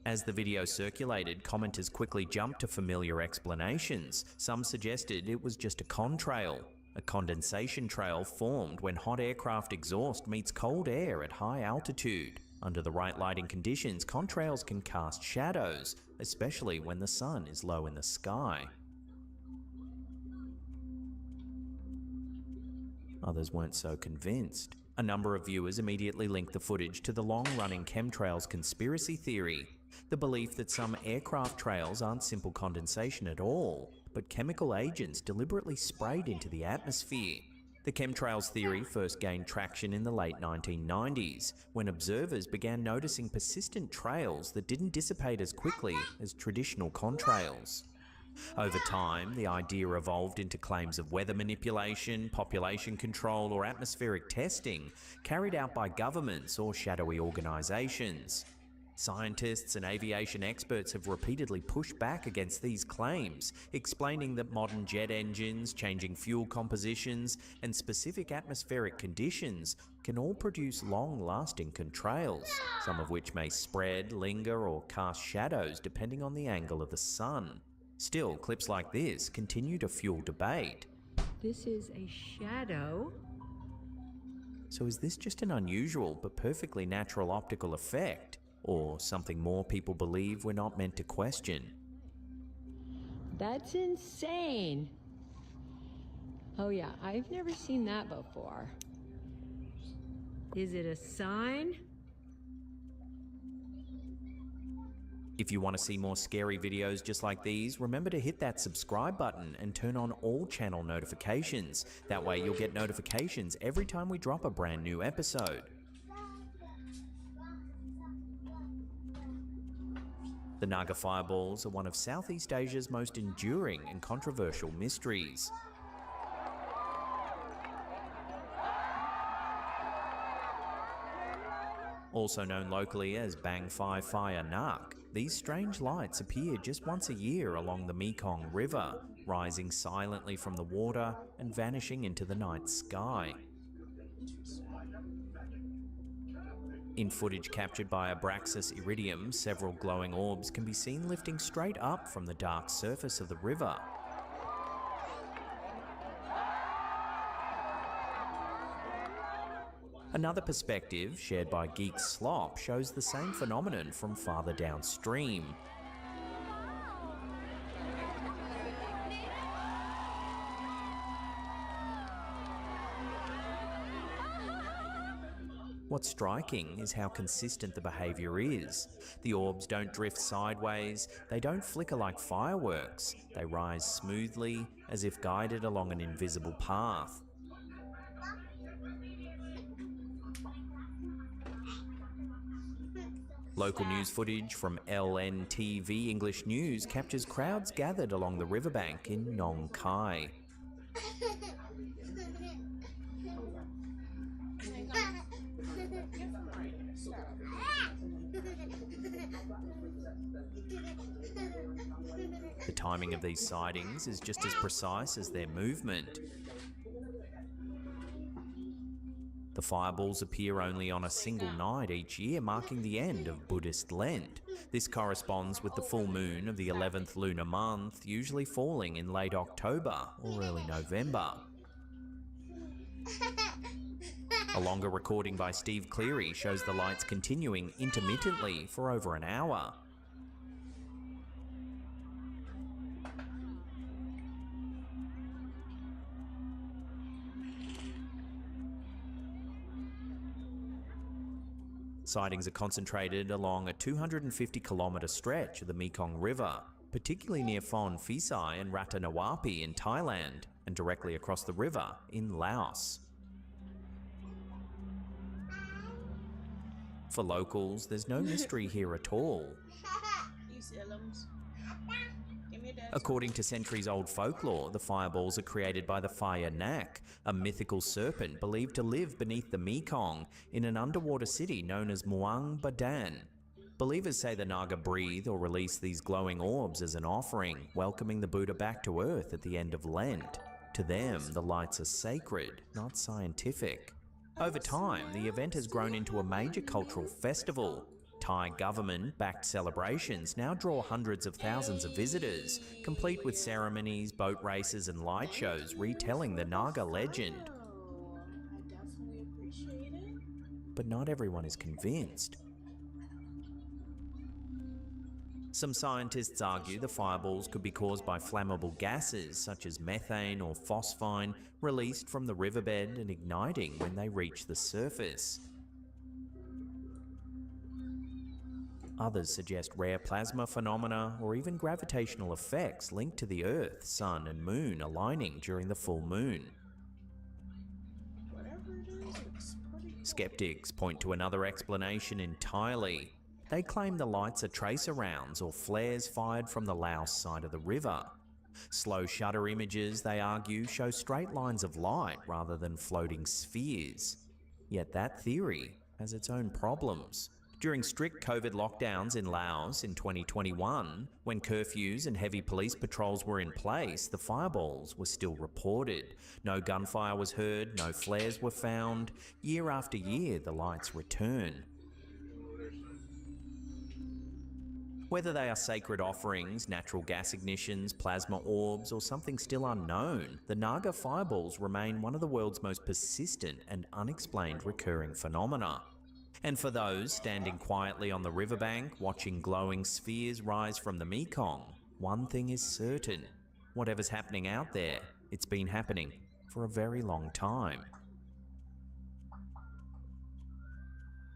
As the video circulated, commenters quickly jumped to familiar explanations. Some suggested it was just a contrail. A condensation trail formed when hot aircraft exhaust meets cold air at high altitude. Under the right lighting conditions, contrails can cast shadows, especially when the sun is low in the sky. Others weren't so convinced. A number of viewers immediately linked the footage to the long-running chemtrails conspiracy theory, the belief that some aircraft trails aren't simple condensation at all, but chemical agents deliberately sprayed into the atmosphere. The chemtrails theory first gained traction in the late 1990s, when observers began noticing persistent trails that didn't dissipate as quickly as traditional contrails. Over time, the idea evolved into claims of weather manipulation, population control, or atmospheric testing carried out by governments or shadowy organisations. Scientists and aviation experts have repeatedly pushed back against these claims, explaining that modern jet engines, changing fuel compositions, and specific atmospheric conditions can all produce long-lasting contrails, some of which may spread, linger, or cast shadows depending on the angle of the sun. Still, clips like this continue to fuel debate. This is a shadow. So is this just an unusual but perfectly natural optical effect? Or something more people believe we're not meant to question? That's insane. Oh yeah, I've never seen that before. Is it a sign? If you want to see more scary videos just like these, remember to hit that subscribe button and turn on all channel notifications. That way you'll get notifications every time we drop a brand new episode. The Naga fireballs are one of Southeast Asia's most enduring and controversial mysteries. Also known locally as Bang Phai Phai Anak, these strange lights appear just once a year along the Mekong River, rising silently from the water and vanishing into the night sky. In footage captured by Abraxas iridium, several glowing orbs can be seen lifting straight up from the dark surface of the river. Another perspective, shared by Geek Slop, shows the same phenomenon from farther downstream. What's striking is how consistent the behaviour is. The orbs don't drift sideways, they don't flicker like fireworks, they rise smoothly, as if guided along an invisible path. Local news footage from LNTV English News captures crowds gathered along the riverbank in Nong Khai. The timing of these sightings is just as precise as their movement. The fireballs appear only on a single night each year, marking the end of Buddhist Lent. This corresponds with the full moon of the 11th lunar month, usually falling in late October or early November. A longer recording by Steve Cleary shows the lights continuing intermittently for over an hour. Sightings are concentrated along a 250-kilometre stretch of the Mekong River, particularly near Phon Phisai and Ratanawapi in Thailand, and directly across the river in Laos. For locals, there's no mystery here at all. According to centuries-old folklore, the fireballs are created by the Phaya Nak, a mythical serpent believed to live beneath the Mekong in an underwater city known as Muang Badan. Believers say the Naga breathe or release these glowing orbs as an offering, welcoming the Buddha back to Earth at the end of Lent. To them, the lights are sacred, not scientific. Over time, the event has grown into a major cultural festival. Thai government-backed celebrations now draw hundreds of thousands of visitors, complete with ceremonies, boat races and light shows retelling the Naga legend. I definitely appreciate it. But not everyone is convinced. Some scientists argue the fireballs could be caused by flammable gases such as methane or phosphine released from the riverbed and igniting when they reach the surface. Others suggest rare plasma phenomena or even gravitational effects linked to the Earth, Sun and Moon aligning during the full moon. Skeptics point to another explanation entirely. They claim the lights are tracer rounds or flares fired from the Laos side of the river. Slow shutter images, they argue, show straight lines of light rather than floating spheres. Yet that theory has its own problems. During strict COVID lockdowns in Laos in 2021, when curfews and heavy police patrols were in place, the fireballs were still reported. No gunfire was heard, no flares were found. Year after year, the lights return. Whether they are sacred offerings, natural gas ignitions, plasma orbs, or something still unknown, the Naga fireballs remain one of the world's most persistent and unexplained recurring phenomena. And for those standing quietly on the riverbank, watching glowing spheres rise from the Mekong, one thing is certain. Whatever's happening out there, it's been happening for a very long time.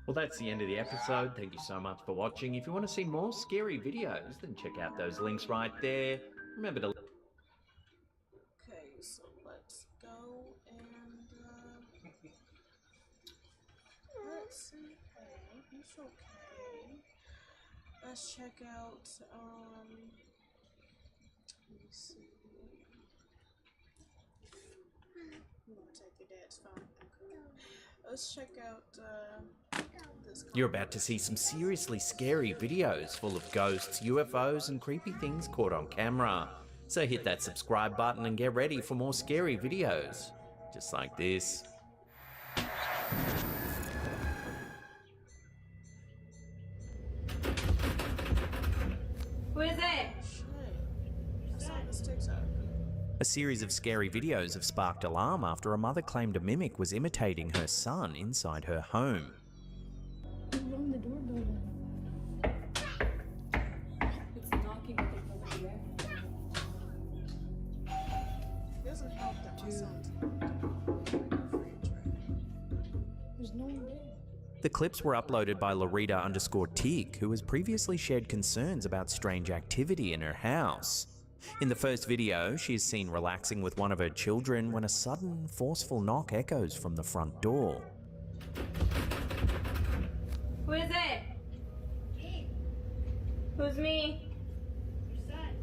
Well, that's the end of the episode. Thank you so much for watching. If you want to see more scary videos, then check out those links right there. Remember to... Okay, so let's go and let's see. Hey, he's okay. Let's check out let me see. I'm gonna take your dad's phone. Okay. Let's check out this. You're about to see some seriously scary videos full of ghosts, UFOs, and creepy things caught on camera. So hit that subscribe button and get ready for more scary videos, just like this. Who is it? A series of scary videos have sparked alarm after a mother claimed a mimic was imitating her son inside her home. Who rang the doorbell? It's knocking at the door there. It doesn't help that my son's there's no one there. The clips were uploaded by Larita_Tig, who has previously shared concerns about strange activity in her house. In the first video, she is seen relaxing with one of her children when a sudden, forceful knock echoes from the front door. Who is it? Me. Who's me? Your son.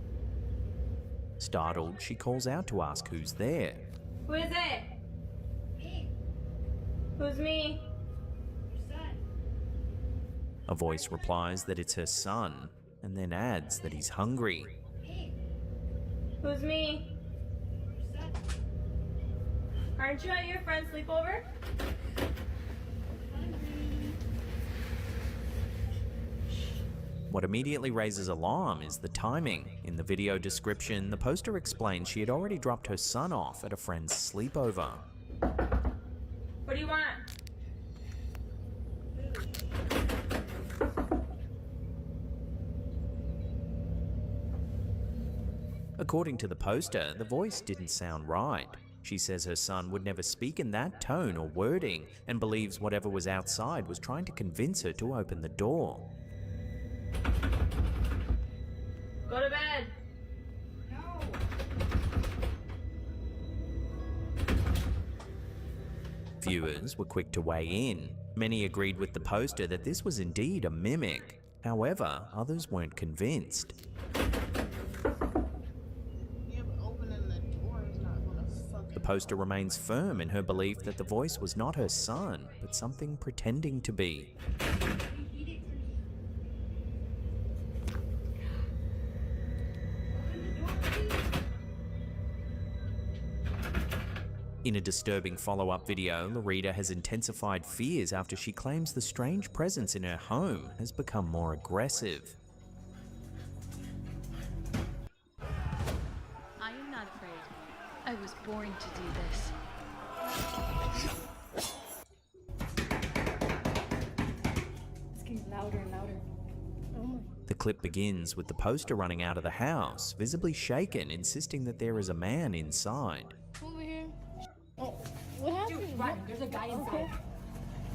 Startled, she calls out to ask who's there. Who is it? Me. Who's me? Your son. A voice replies that it's her son, and then adds that he's hungry. Who's me? Aren't you at your friend's sleepover? What immediately raises alarm is the timing. In the video description, the poster explains she had already dropped her son off at a friend's sleepover. What do you want? According to the poster, the voice didn't sound right. She says her son would never speak in that tone or wording and believes whatever was outside was trying to convince her to open the door. Go to bed. Viewers were quick to weigh in. Many agreed with the poster that this was indeed a mimic. However, others weren't convinced. The poster remains firm in her belief that the voice was not her son, but something pretending to be. In a disturbing follow-up video, Loretta has intensified fears after she claims the strange presence in her home has become more aggressive. I am not afraid. I was born to do this. It's getting louder and louder. Oh my. The clip begins with the poster running out of the house, visibly shaken, insisting that there is a man inside. Over here. Oh, what happened? Dude, run. There's a guy inside. Okay.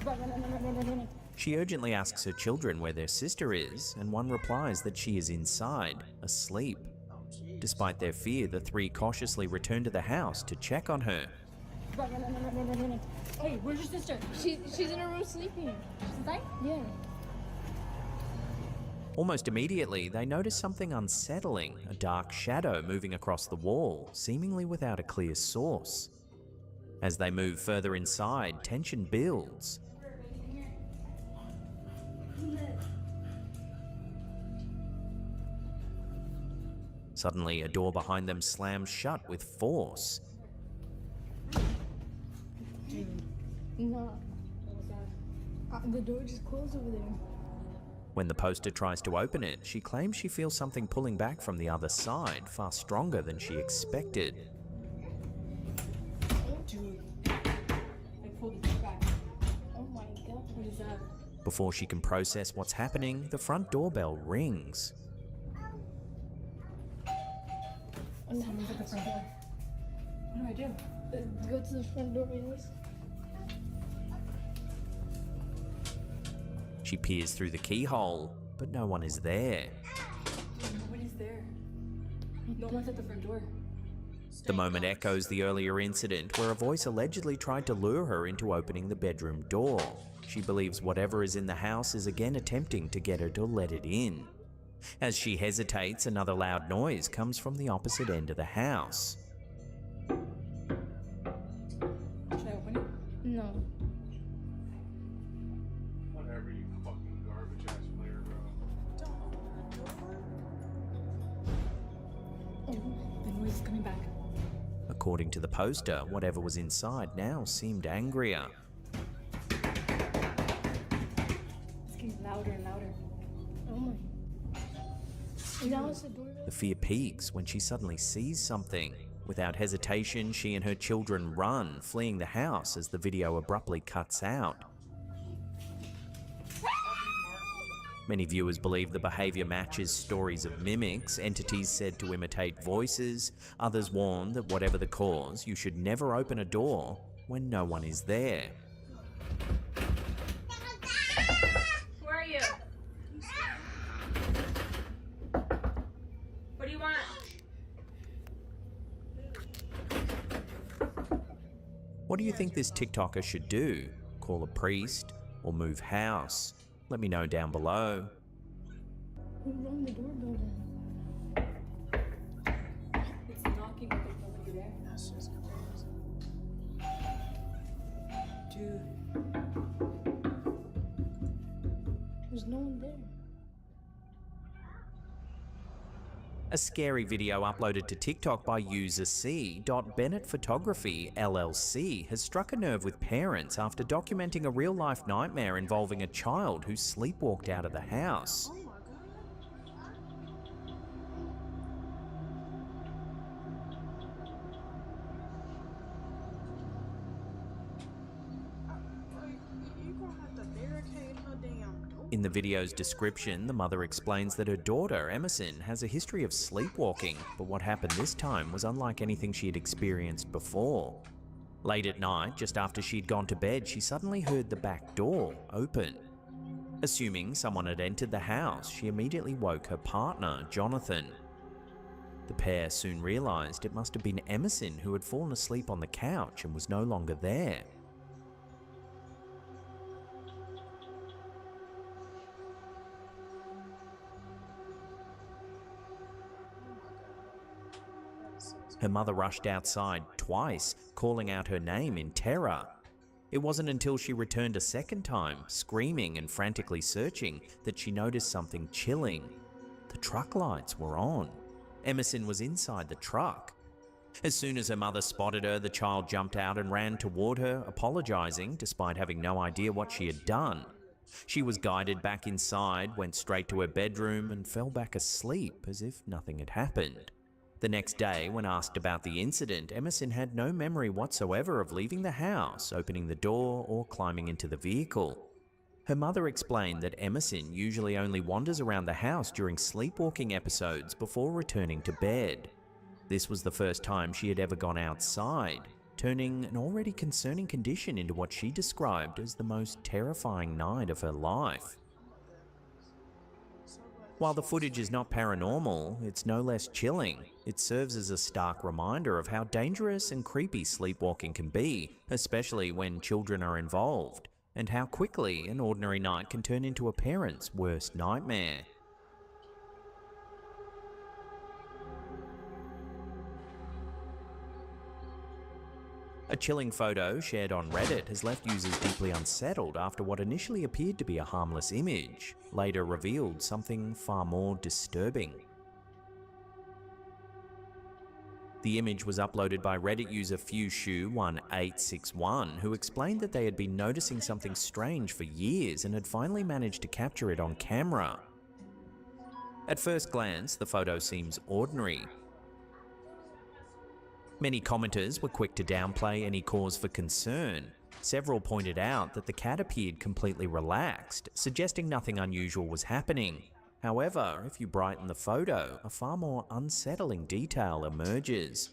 Run. She urgently asks her children where their sister is, and one replies that she is inside, asleep. Despite their fear, the three cautiously return to the house to check on her. Run. Hey, where's your sister? She's in her room sleeping. She's inside? Yeah. Almost immediately, they notice something unsettling, a dark shadow moving across the wall, seemingly without a clear source. As they move further inside, tension builds. Suddenly, a door behind them slams shut with force. No. The door just closed over there. When the poster tries to open it, she claims she feels something pulling back from the other side, far stronger than she expected. Dude. I pulled it back. Oh my god. What is that? Before she can process what's happening, the front doorbell rings. Someone's at the front door. What do? Go to the front door, yes. She peers through the keyhole, but no one is there. Nobody's there. No one's at the front door. The moment echoes the earlier incident where a voice allegedly tried to lure her into opening the bedroom door. She believes whatever is in the house is again attempting to get her to let it in. As she hesitates, another loud noise comes from the opposite end of the house. Should I open it? No. Whatever, you fucking garbage ass player, bro. Don't open the door. The noise is coming back. According to the poster, whatever was inside now seemed angrier. It's getting louder and louder. Oh my. Now it's the door. The fear peaks when she suddenly sees something. Without hesitation, she and her children run, fleeing the house as the video abruptly cuts out. Many viewers believe the behavior matches stories of mimics, entities said to imitate voices. Others warn that whatever the cause, you should never open a door when no one is there. Where are you? What do you want? What do you think this TikToker should do? Call a priest or move house? Let me know down below. Who rang the doorbell then? It's knocking, but there's nobody there. That's just crazy. Dude. There's no one there. A scary video uploaded to TikTok by user C.Bennett Photography LLC has struck a nerve with parents after documenting a real-life nightmare involving a child who sleepwalked out of the house. Oh my god. In the video's description, the mother explains that her daughter, Emerson, has a history of sleepwalking, but what happened this time was unlike anything she had experienced before. Late at night, just after she'd gone to bed, she suddenly heard the back door open. Assuming someone had entered the house, she immediately woke her partner, Jonathan. The pair soon realized it must have been Emerson who had fallen asleep on the couch and was no longer there. Her mother rushed outside twice, calling out her name in terror. It wasn't until she returned a second time, screaming and frantically searching, that she noticed something chilling. The truck lights were on. Emerson was inside the truck. As soon as her mother spotted her, the child jumped out and ran toward her, apologizing despite having no idea what she had done. She was guided back inside, went straight to her bedroom, and fell back asleep as if nothing had happened. The next day, when asked about the incident, Emerson had no memory whatsoever of leaving the house, opening the door, or climbing into the vehicle. Her mother explained that Emerson usually only wanders around the house during sleepwalking episodes before returning to bed. This was the first time she had ever gone outside, turning an already concerning condition into what she described as the most terrifying night of her life. While the footage is not paranormal, it's no less chilling. It serves as a stark reminder of how dangerous and creepy sleepwalking can be, especially when children are involved, and how quickly an ordinary night can turn into a parent's worst nightmare. A chilling photo shared on Reddit has left users deeply unsettled after what initially appeared to be a harmless image, later revealed something far more disturbing. The image was uploaded by Reddit user FewShoe1861, who explained that they had been noticing something strange for years and had finally managed to capture it on camera. At first glance, the photo seems ordinary. Many commenters were quick to downplay any cause for concern. Several pointed out that the cat appeared completely relaxed, suggesting nothing unusual was happening. However, if you brighten the photo, a far more unsettling detail emerges.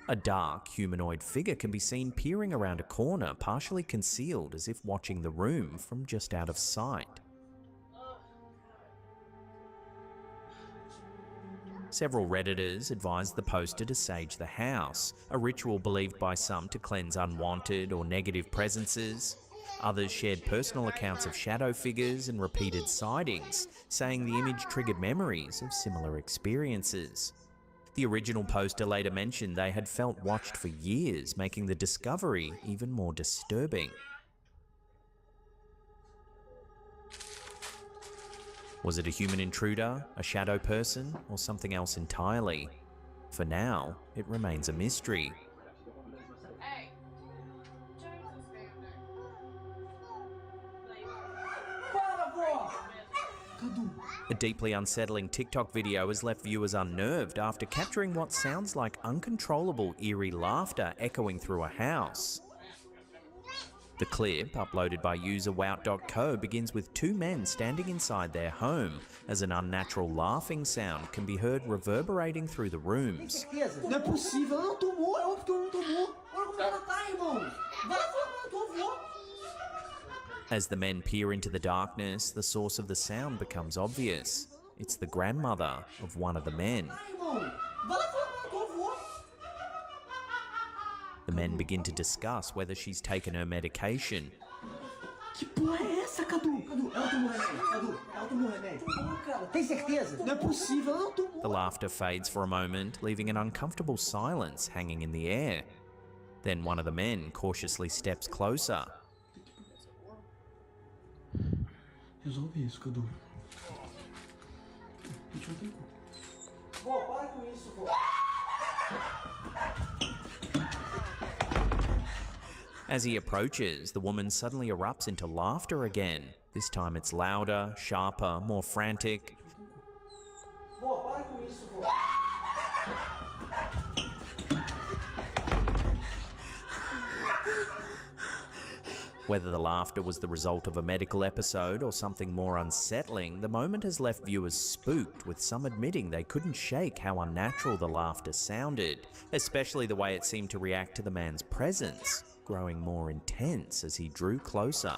A dark, humanoid figure can be seen peering around a corner, partially concealed as if watching the room from just out of sight. Several Redditors advised the poster to sage the house, a ritual believed by some to cleanse unwanted or negative presences. Others shared personal accounts of shadow figures and repeated sightings, saying the image triggered memories of similar experiences. The original poster later mentioned they had felt watched for years, making the discovery even more disturbing. Was it a human intruder, a shadow person, or something else entirely? For now, it remains a mystery. A deeply unsettling TikTok video has left viewers unnerved after capturing what sounds like uncontrollable eerie laughter echoing through a house. The clip, uploaded by user wout.co, begins with two men standing inside their home as an unnatural laughing sound can be heard reverberating through the rooms. Não é possível, não tomou, é óbvio que não tomou. Olha como ela tá, irmão. Vai falar, tua avó. As the men peer into the darkness, the source of the sound becomes obvious. It's the grandmother of one of the men. The men begin to discuss whether she's taken her medication. Que porra é essa, Cadu? Cadu, ela tomou remédio. Cadu, ela tomou remédio. Tomou, cara. Tem certeza? Não é possível, ela não tomou. The laughter fades for a moment, leaving an uncomfortable silence hanging in the air. Then one of the men cautiously steps closer. Resolve isso, Cadu. A gente não tem como. Vó, para com isso, vó. As he approaches, the woman suddenly erupts into laughter again. This time it's louder, sharper, more frantic. Vó, para com isso, vó. Whether the laughter was the result of a medical episode or something more unsettling, the moment has left viewers spooked, with some admitting they couldn't shake how unnatural the laughter sounded, especially the way it seemed to react to the man's presence, growing more intense as he drew closer.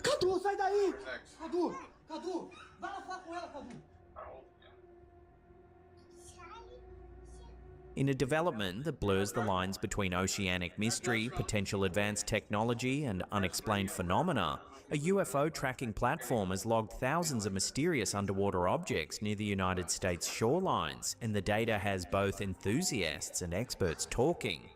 Cadu, sai daí! Cadu, Cadu, vai lá falar com ela, Cadu. In a development that blurs the lines between oceanic mystery, potential advanced technology, and unexplained phenomena, a UFO tracking platform has logged thousands of mysterious underwater objects near the United States shorelines, and the data has both enthusiasts and experts talking.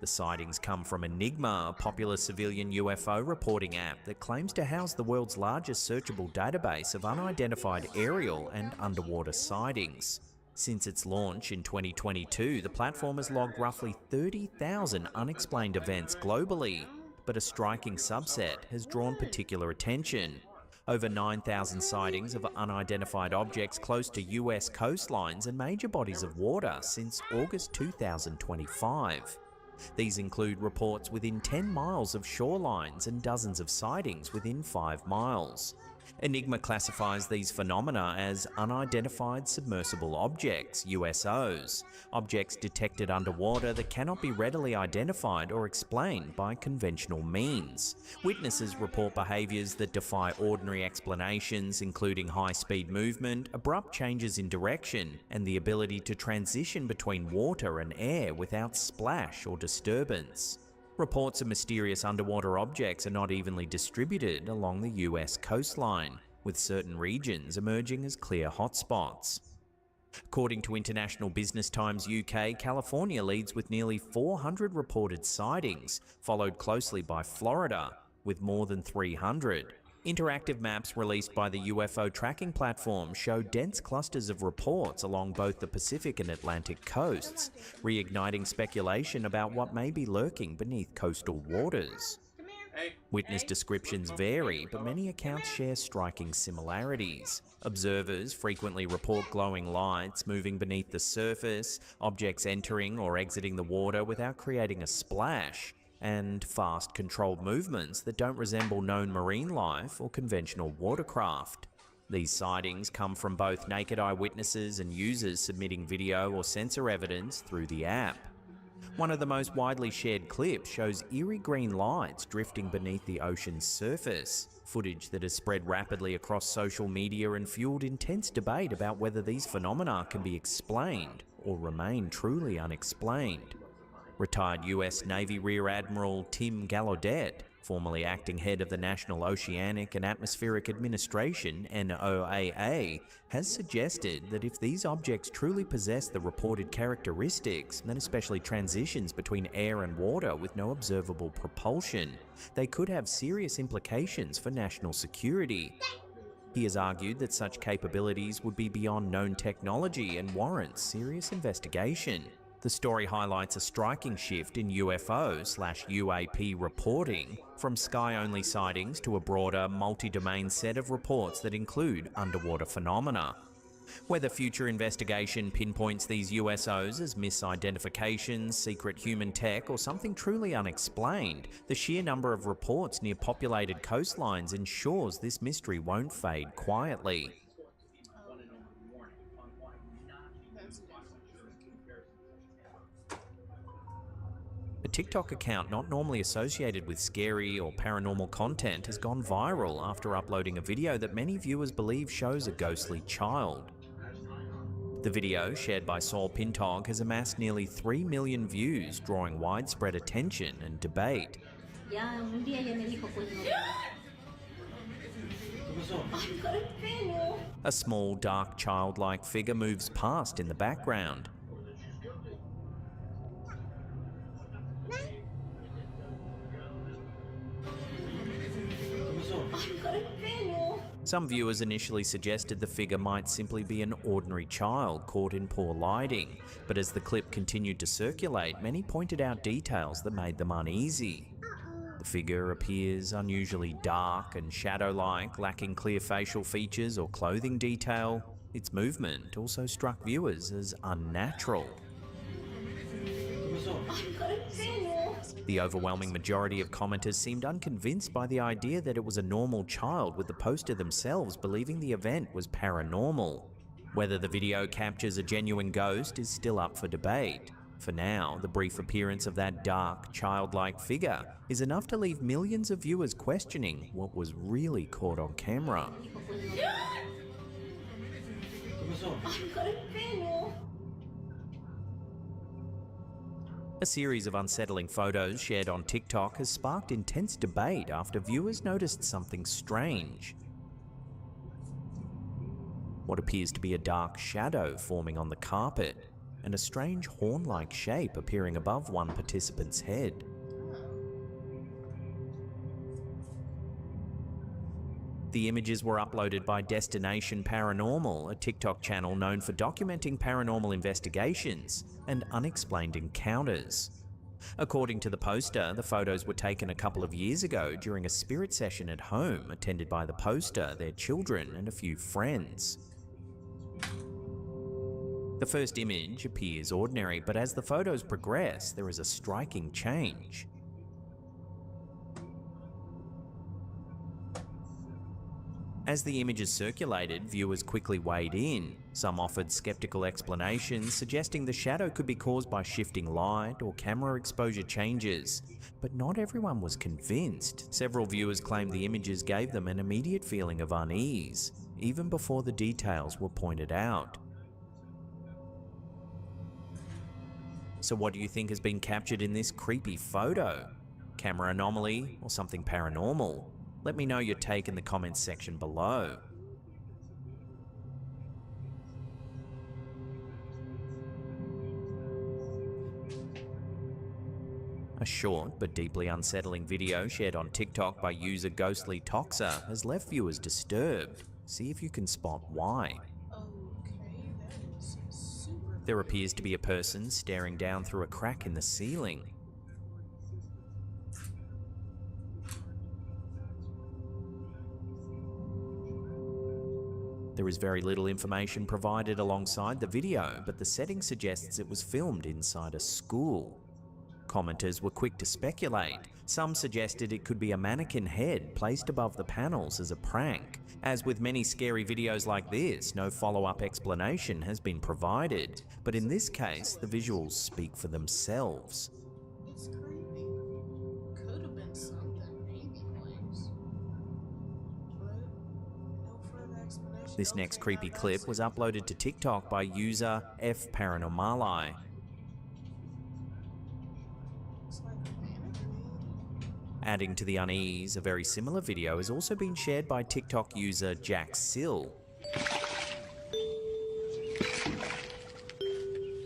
The sightings come from Enigma, a popular civilian UFO reporting app that claims to house the world's largest searchable database of unidentified aerial and underwater sightings. Since its launch in 2022, the platform has logged roughly 30,000 unexplained events globally, but a striking subset has drawn particular attention. Over 9,000 sightings of unidentified objects close to US coastlines and major bodies of water since August 2025. These include reports within 10 miles of shorelines and dozens of sightings within 5 miles. Enigma classifies these phenomena as unidentified submersible objects, USOs, objects detected underwater that cannot be readily identified or explained by conventional means. Witnesses report behaviours that defy ordinary explanations, including high-speed movement, abrupt changes in direction, and the ability to transition between water and air without splash or disturbance. Reports of mysterious underwater objects are not evenly distributed along the US coastline, with certain regions emerging as clear hotspots. According to International Business Times UK, California leads with nearly 400 reported sightings, followed closely by Florida, with more than 300. Interactive maps released by the UFO tracking platform show dense clusters of reports along both the Pacific and Atlantic coasts, reigniting speculation about what may be lurking beneath coastal waters. Witness descriptions vary, but many accounts share striking similarities. Observers frequently report glowing lights moving beneath the surface, objects entering or exiting the water without creating a splash, and fast, controlled movements that don't resemble known marine life or conventional watercraft. These sightings come from both naked eye witnesses and users submitting video or sensor evidence through the app. One of the most widely shared clips shows eerie green lights drifting beneath the ocean's surface, footage that has spread rapidly across social media and fueled intense debate about whether these phenomena can be explained or remain truly unexplained. Retired US Navy Rear Admiral Tim Gallaudet, formerly acting head of the National Oceanic and Atmospheric Administration (NOAA), has suggested that if these objects truly possess the reported characteristics, and especially transitions between air and water with no observable propulsion, they could have serious implications for national security. He has argued that such capabilities would be beyond known technology and warrant serious investigation. The story highlights a striking shift in UFO/UAP reporting, from sky-only sightings to a broader, multi-domain set of reports that include underwater phenomena. Whether future investigation pinpoints these USOs as misidentifications, secret human tech, or something truly unexplained, the sheer number of reports near populated coastlines ensures this mystery won't fade quietly. A TikTok account not normally associated with scary or paranormal content has gone viral after uploading a video that many viewers believe shows a ghostly child. The video, shared by Saul Pintog, has amassed nearly 3 million views, drawing widespread attention and debate. A small, dark, childlike figure moves past in the background. Some viewers initially suggested the figure might simply be an ordinary child caught in poor lighting, but as the clip continued to circulate, many pointed out details that made them uneasy. The figure appears unusually dark and shadow-like, lacking clear facial features or clothing detail. Its movement also struck viewers as unnatural. The overwhelming majority of commenters seemed unconvinced by the idea that it was a normal child, with the poster themselves believing the event was paranormal. Whether the video captures a genuine ghost is still up for debate. For now, the brief appearance of that dark, childlike figure is enough to leave millions of viewers questioning what was really caught on camera. A series of unsettling photos shared on TikTok has sparked intense debate after viewers noticed something strange. What appears to be a dark shadow forming on the carpet, and a strange horn-like shape appearing above one participant's head. The images were uploaded by Destination Paranormal, a TikTok channel known for documenting paranormal investigations and unexplained encounters. According to the poster, the photos were taken a couple of years ago during a spirit session at home, attended by the poster, their children, and a few friends. The first image appears ordinary, but as the photos progress, there is a striking change. As the images circulated, viewers quickly weighed in. Some offered skeptical explanations, suggesting the shadow could be caused by shifting light or camera exposure changes. But not everyone was convinced. Several viewers claimed the images gave them an immediate feeling of unease, even before the details were pointed out. So what do you think has been captured in this creepy photo? Camera anomaly or something paranormal? Let me know your take in the comments section below. A short but deeply unsettling video shared on TikTok by user Ghostly Toxa has left viewers disturbed. See if you can spot why. Okay, that is super. There appears to be a person staring down through a crack in the ceiling. There is very little information provided alongside the video, but the setting suggests it was filmed inside a school. Commenters were quick to speculate. Some suggested it could be a mannequin head placed above the panels as a prank. As with many scary videos like this, no follow-up explanation has been provided, but in this case, the visuals speak for themselves. It's creepy. Could have been something, maybe, please. But no further explanation. This next creepy clip was uploaded to TikTok by user Paranormal. Adding to the unease, a very similar video has also been shared by TikTok user Jack Sill.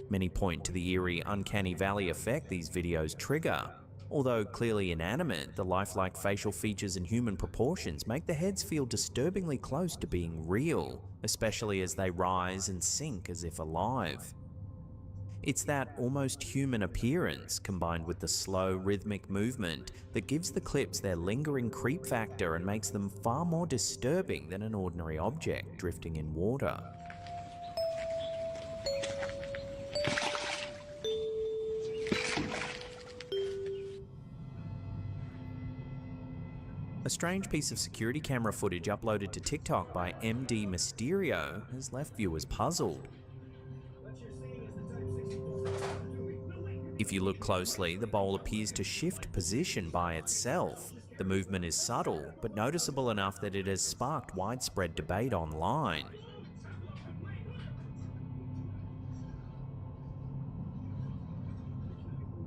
Many point to the eerie, uncanny valley effect these videos trigger. Although clearly inanimate, the lifelike facial features and human proportions make the heads feel disturbingly close to being real, especially as they rise and sink as if alive. It's that almost human appearance, combined with the slow, rhythmic movement, that gives the clips their lingering creep factor and makes them far more disturbing than an ordinary object drifting in water. A strange piece of security camera footage uploaded to TikTok by MD Mysterio has left viewers puzzled. If you look closely, the bowl appears to shift position by itself. The movement is subtle, but noticeable enough that it has sparked widespread debate online.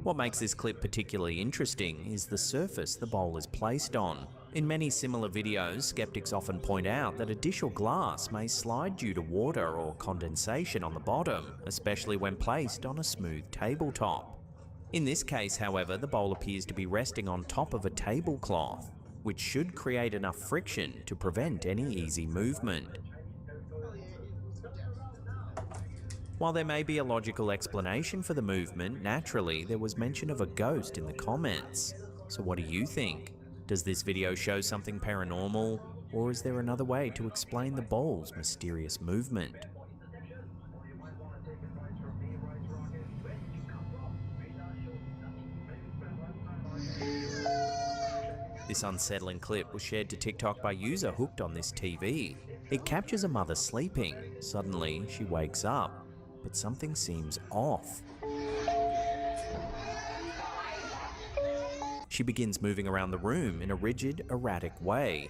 What makes this clip particularly interesting is the surface the bowl is placed on. In many similar videos, skeptics often point out that a dish or glass may slide due to water or condensation on the bottom, especially when placed on a smooth tabletop. In this case, however, the bowl appears to be resting on top of a tablecloth, which should create enough friction to prevent any easy movement. While there may be a logical explanation for the movement, naturally there was mention of a ghost in the comments. So what do you think? Does this video show something paranormal, or is there another way to explain the ball's mysterious movement? This unsettling clip was shared to TikTok by a user hooked on this TV. It captures a mother sleeping. Suddenly, she wakes up, but something seems off. She begins moving around the room in a rigid, erratic way.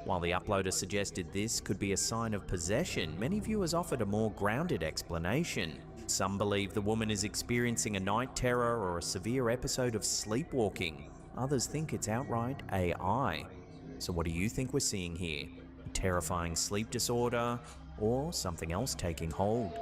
While the uploader suggested this could be a sign of possession, many viewers offered a more grounded explanation. Some believe the woman is experiencing a night terror or a severe episode of sleepwalking. Others think it's outright AI. So what do you think we're seeing here? A terrifying sleep disorder, or something else taking hold?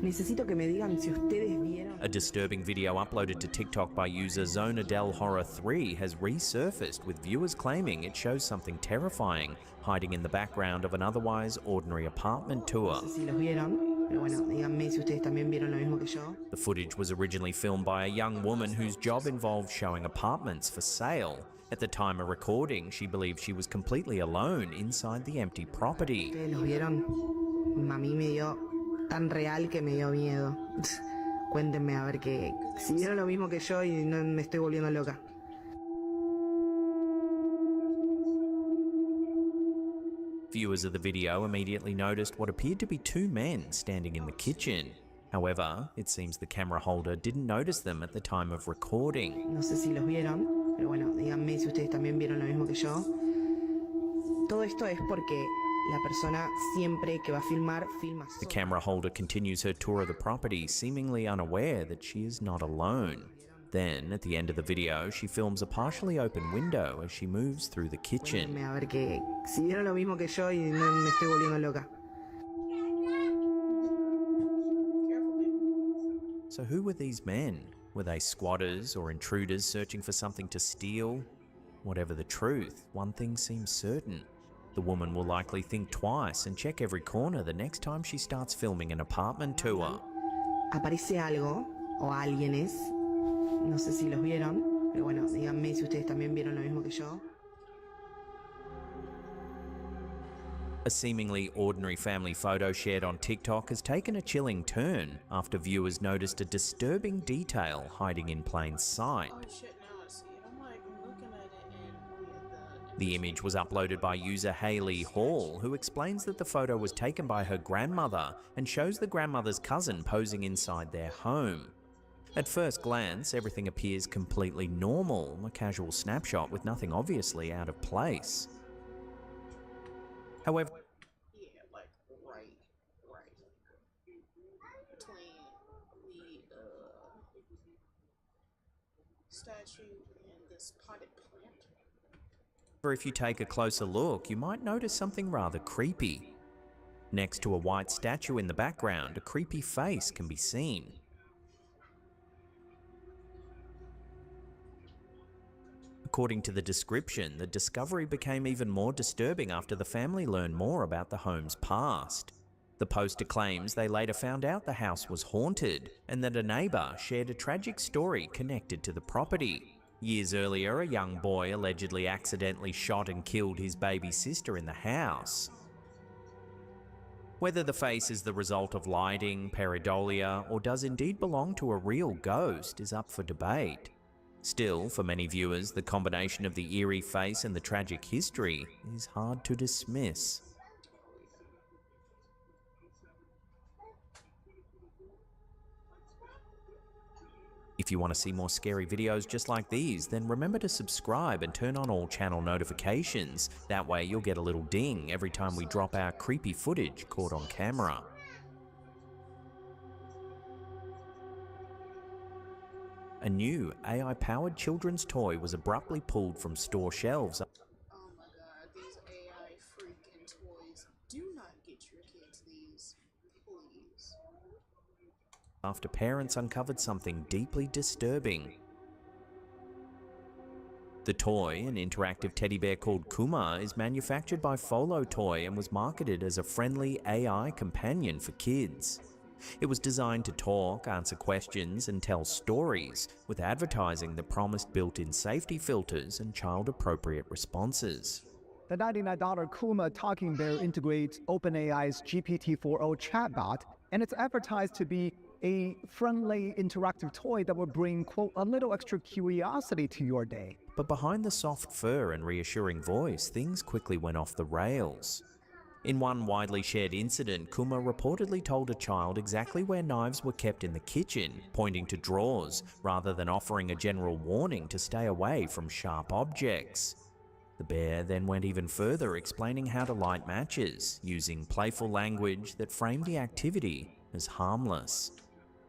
Necesito que me digan si ustedes vieron. A disturbing video uploaded to TikTok by user Zona del Horror 3 has resurfaced, with viewers claiming it shows something terrifying hiding in the background of an otherwise ordinary apartment tour. No sé si los vieron, pero bueno, díganme si ustedes también vieron lo mismo que yo. The footage was originally filmed by a young woman whose job involved showing apartments for sale. At the time of recording, she believed she was completely alone inside the empty property. Ustedes los vieron. A mí me dio tan real que me dio miedo. Cuéntenme a ver que si vieron lo mismo que yo y no me estoy volviendo loca. Viewers of the video immediately noticed what appeared to be two men standing in the kitchen. However, it seems the camera holder didn't notice them at the time of recording. No sé si los vieron, pero bueno, díganme si ustedes también vieron lo mismo que yo. Todo esto es porque la persona siempre que va a filmar, filma sola. The camera holder continues her tour of the property, seemingly unaware that she is not alone. Then, at the end of the video, she films a partially open window as she moves through the kitchen. Cuéntenme a ver que si vieron lo mismo que yo y no me estoy volviendo loca. So who were these men? Were they squatters or intruders searching for something to steal? Whatever the truth, one thing seems certain. The woman will likely think twice and check every corner the next time she starts filming an apartment tour. Aparece algo o alguienes. No sé si los vieron, pero bueno, díganme si ustedes también vieron lo mismo que yo. A seemingly ordinary family photo shared on TikTok has taken a chilling turn after viewers noticed a disturbing detail hiding in plain sight. Oh shit, now I see it. I'm like looking at it and The image was uploaded by user Hayley Hall, who explains that the photo was taken by her grandmother and shows the grandmother's cousin posing inside their home. At first glance, everything appears completely normal, a casual snapshot with nothing obviously out of place. However, yeah, like right between the statue and this potted plant. if you take a closer look, you might notice something rather creepy. Next to a white statue in the background, a creepy face can be seen. According to the description, the discovery became even more disturbing after the family learned more about the home's past. The poster claims they later found out the house was haunted and that a neighbour shared a tragic story connected to the property. Years earlier, a young boy allegedly accidentally shot and killed his baby sister in the house. Whether the face is the result of lighting, pareidolia, or does indeed belong to a real ghost is up for debate. Still, for many viewers, the combination of the eerie face and the tragic history is hard to dismiss. If you want to see more scary videos just like these, then remember to subscribe and turn on all channel notifications. That way you'll get a little ding every time we drop our creepy footage caught on camera. A new AI-powered children's toy was abruptly pulled from store shelves. Oh my god, these AI freaking toys. Do not get your kids these, please. After parents uncovered something deeply disturbing. The toy, an interactive teddy bear called Kuma, is manufactured by Folo Toy and was marketed as a friendly AI companion for kids. It was designed to talk, answer questions, and tell stories, with advertising that promised built-in safety filters and child-appropriate responses. The $99 Kuma Talking Bear integrates OpenAI's GPT-4o chatbot, and it's advertised to be a friendly, interactive toy that will bring, quote, a little extra curiosity to your day. But behind the soft fur and reassuring voice, things quickly went off the rails. In one widely shared incident, Kuma reportedly told a child exactly where knives were kept in the kitchen, pointing to drawers, rather than offering a general warning to stay away from sharp objects. The bear then went even further, explaining how to light matches, using playful language that framed the activity as harmless.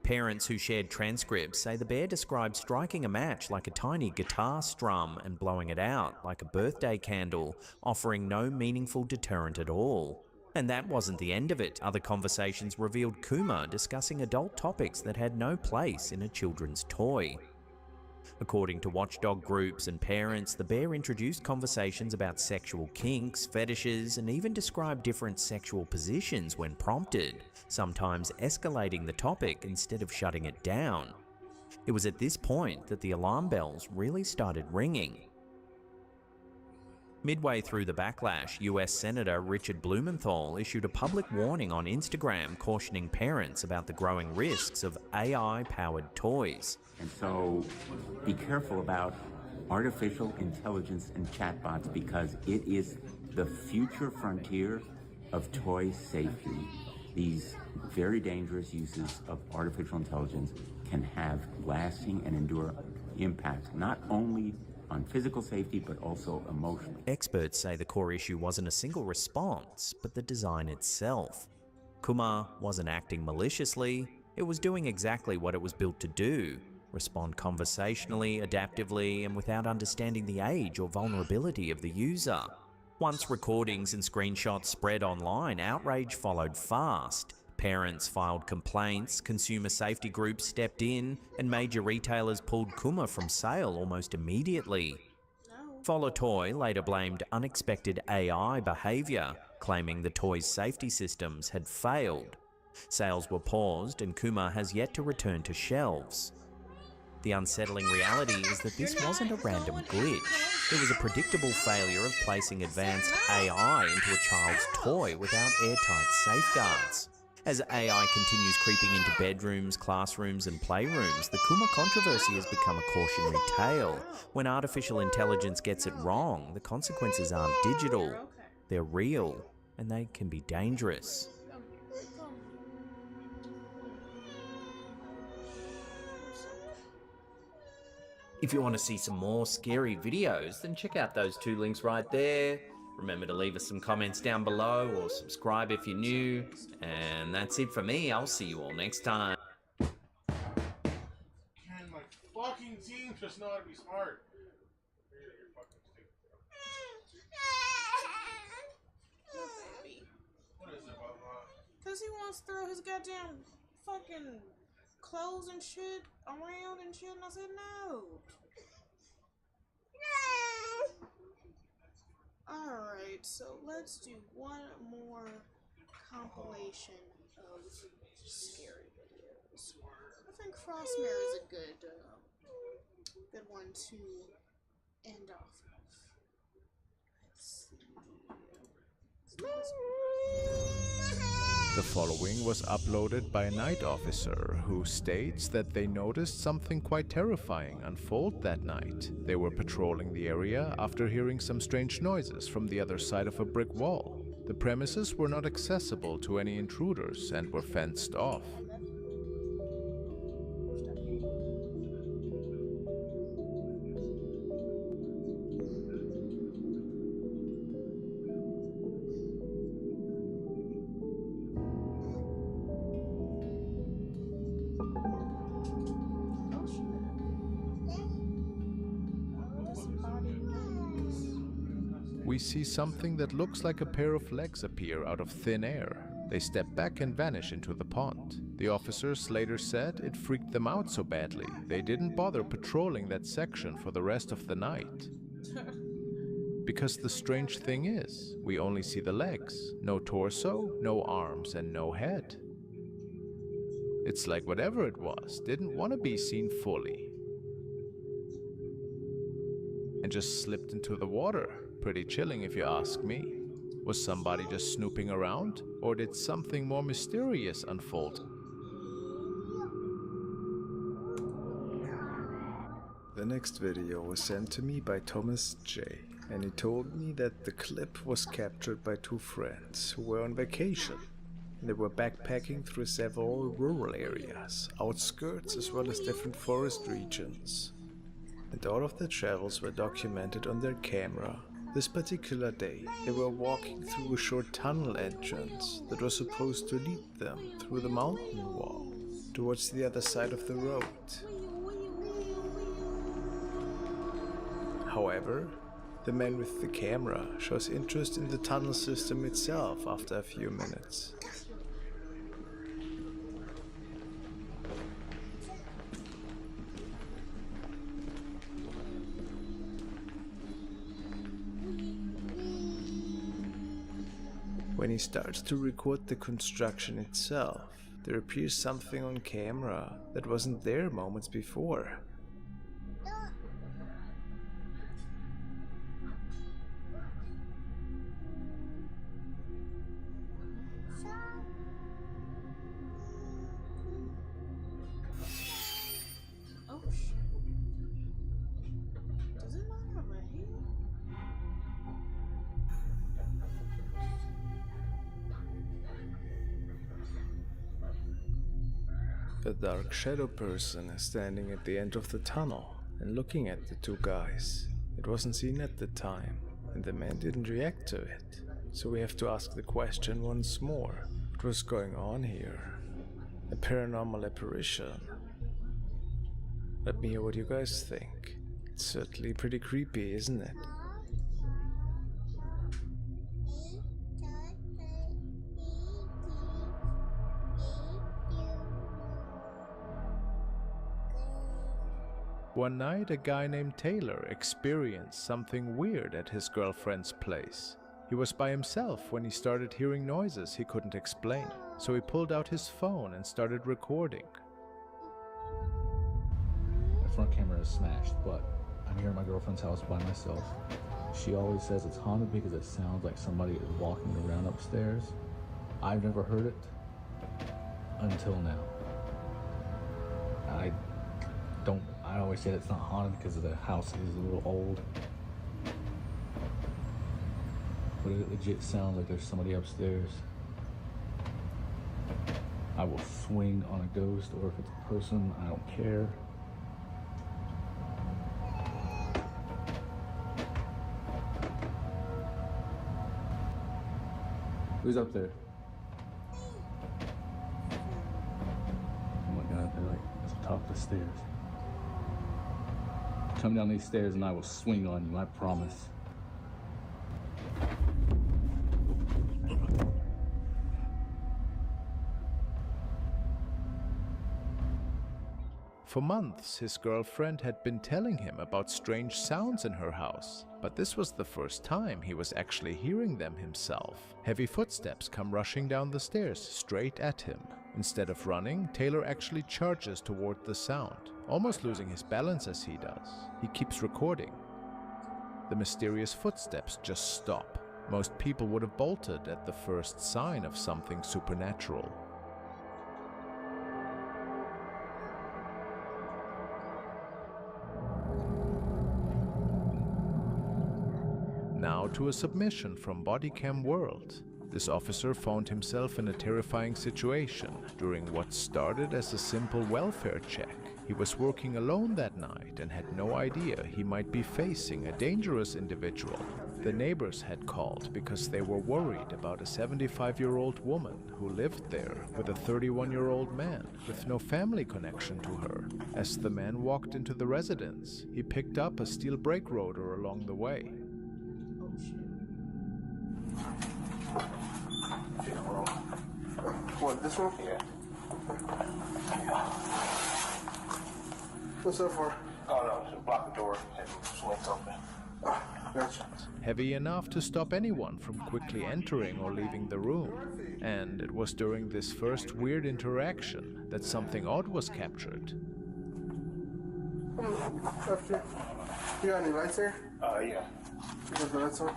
Parents who shared transcripts say the bear described striking a match like a tiny guitar strum and blowing it out like a birthday candle, offering no meaningful deterrent at all. And that wasn't the end of it. Other conversations revealed Kuma discussing adult topics that had no place in a children's toy. According to watchdog groups and parents, the bear introduced conversations about sexual kinks, fetishes, and even described different sexual positions when prompted, sometimes escalating the topic instead of shutting it down. It was at this point that the alarm bells really started ringing. Midway through the backlash, US Senator Richard Blumenthal issued a public warning on Instagram cautioning parents about the growing risks of AI-powered toys. And so be careful about artificial intelligence and chatbots because it is the future frontier of toy safety. These very dangerous uses of artificial intelligence can have lasting and enduring impacts, not only on physical safety, but also emotionally. Experts say the core issue wasn't a single response, but the design itself. Kuma wasn't acting maliciously, it was doing exactly what it was built to do: respond conversationally, adaptively, and without understanding the age or vulnerability of the user. Once recordings and screenshots spread online, outrage followed fast. Parents filed complaints, consumer safety groups stepped in, and major retailers pulled Kuma from sale almost immediately. Follow Toy later blamed unexpected AI behavior, claiming the toy's safety systems had failed. Sales were paused, and Kuma has yet to return to shelves. The unsettling reality is that this wasn't a random glitch. It was a predictable failure of placing advanced AI into a child's toy without airtight safeguards. As AI continues creeping into bedrooms, classrooms, and playrooms, the Kuma controversy has become a cautionary tale. When artificial intelligence gets it wrong, the consequences aren't digital, they're real, and they can be dangerous. If you want to see some more scary videos, then check out those two links right there. Remember to leave us some comments down below or subscribe if you're new. And that's it for me. I'll see you all next time. Man, my fucking team just know how to be smart. You're fucking stupid. What is it, Bubba? Because he wants to throw his goddamn fucking clothes and shit around and shit, and I said no. Alright, so let's do one more compilation of scary videos. I think Frostmare is a good one to end off of. Let's see. The following was uploaded by a night officer who states that they noticed something quite terrifying unfold that night. They were patrolling the area after hearing some strange noises from the other side of a brick wall. The premises were not accessible to any intruders and were fenced off. We see something that looks like a pair of legs appear out of thin air. They step back and vanish into the pond. The officers later said it freaked them out so badly, they didn't bother patrolling that section for the rest of the night. Because the strange thing is, we only see the legs, no torso, no arms, and no head. It's like whatever it was didn't want to be seen fully and just slipped into the water. Pretty chilling if you ask me. Was somebody just snooping around, or did something more mysterious unfold? The next video was sent to me by Thomas J, and he told me that the clip was captured by two friends who were on vacation. They were backpacking through several rural areas, outskirts as well as different forest regions. And all of their travels were documented on their camera. This particular day, they were walking through a short tunnel entrance that was supposed to lead them through the mountain wall towards the other side of the road. However, the man with the camera shows interest in the tunnel system itself after a few minutes. When he starts to record the construction itself, there appears something on camera that wasn't there moments before. Oh shit. Does it matter my hair? A dark shadow person is standing at the end of the tunnel and looking at the two guys. It wasn't seen at the time, and the man didn't react to it. So we have to ask the question once more. What was going on here? A paranormal apparition? Let me hear what you guys think. It's certainly pretty creepy, isn't it? One night, a guy named Taylor experienced something weird at his girlfriend's place. He was by himself when he started hearing noises he couldn't explain, so he pulled out his phone and started recording. The front camera is smashed, but I'm here at my girlfriend's house by myself. She always says it's haunted because it sounds like somebody is walking around upstairs. I've never heard it until now. I always say it's not haunted because the house is a little old. But it legit sounds like there's somebody upstairs. I will swing on a ghost, or if it's a person, I don't care. Who's up there? Oh my God, they're like at the top of the stairs. Come down these stairs and I will swing on you, I promise. For months, his girlfriend had been telling him about strange sounds in her house, but this was the first time he was actually hearing them himself. Heavy footsteps come rushing down the stairs straight at him. Instead of running, Taylor actually charges toward the sound, almost losing his balance as he does. He keeps recording. The mysterious footsteps just stop. Most people would have bolted at the first sign of something supernatural. Now to a submission from Bodycam World. This officer found himself in a terrifying situation during what started as a simple welfare check. He was working alone that night and had no idea he might be facing a dangerous individual. The neighbors had called because they were worried about a 75-year-old woman who lived there with a 31-year-old man with no family connection to her. As the man walked into the residence, he picked up a steel brake rotor along the way. What, this one? Yeah. What's that for? Oh no, to block the door and swing open. Gotcha. Heavy enough to stop anyone from quickly entering or leaving the room. And it was during this first weird interaction that something odd was captured. After. You got any lights there? Yeah. You got the lights on?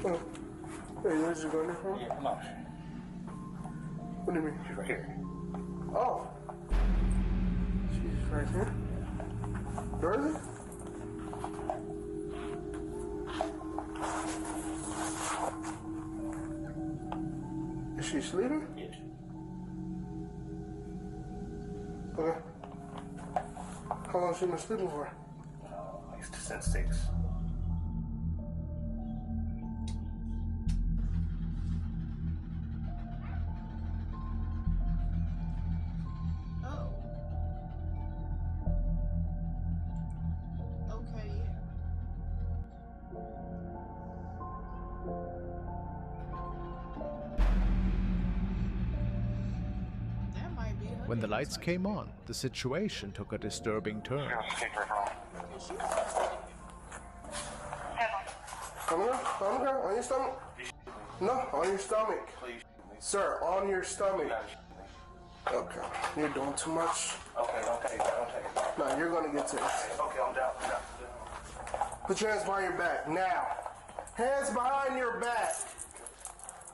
Oh. Hey, you just going there for me? Yeah, come on. What do you mean? She's right here. Oh. She's right here. Where is it? Is she sleeping? Yes. Okay. How long has she been sleeping for? Since 6. Oh. Okay, yeah. That might be her. When the lights came on, the situation took a disturbing turn. Come on, on your stomach. No, on your stomach. Please. Sir, on your stomach. Okay, you're doing too much. Okay, don't take it. No, you're gonna get to this. Okay, I'm down. Put your hands behind your back, now. Hands behind your back.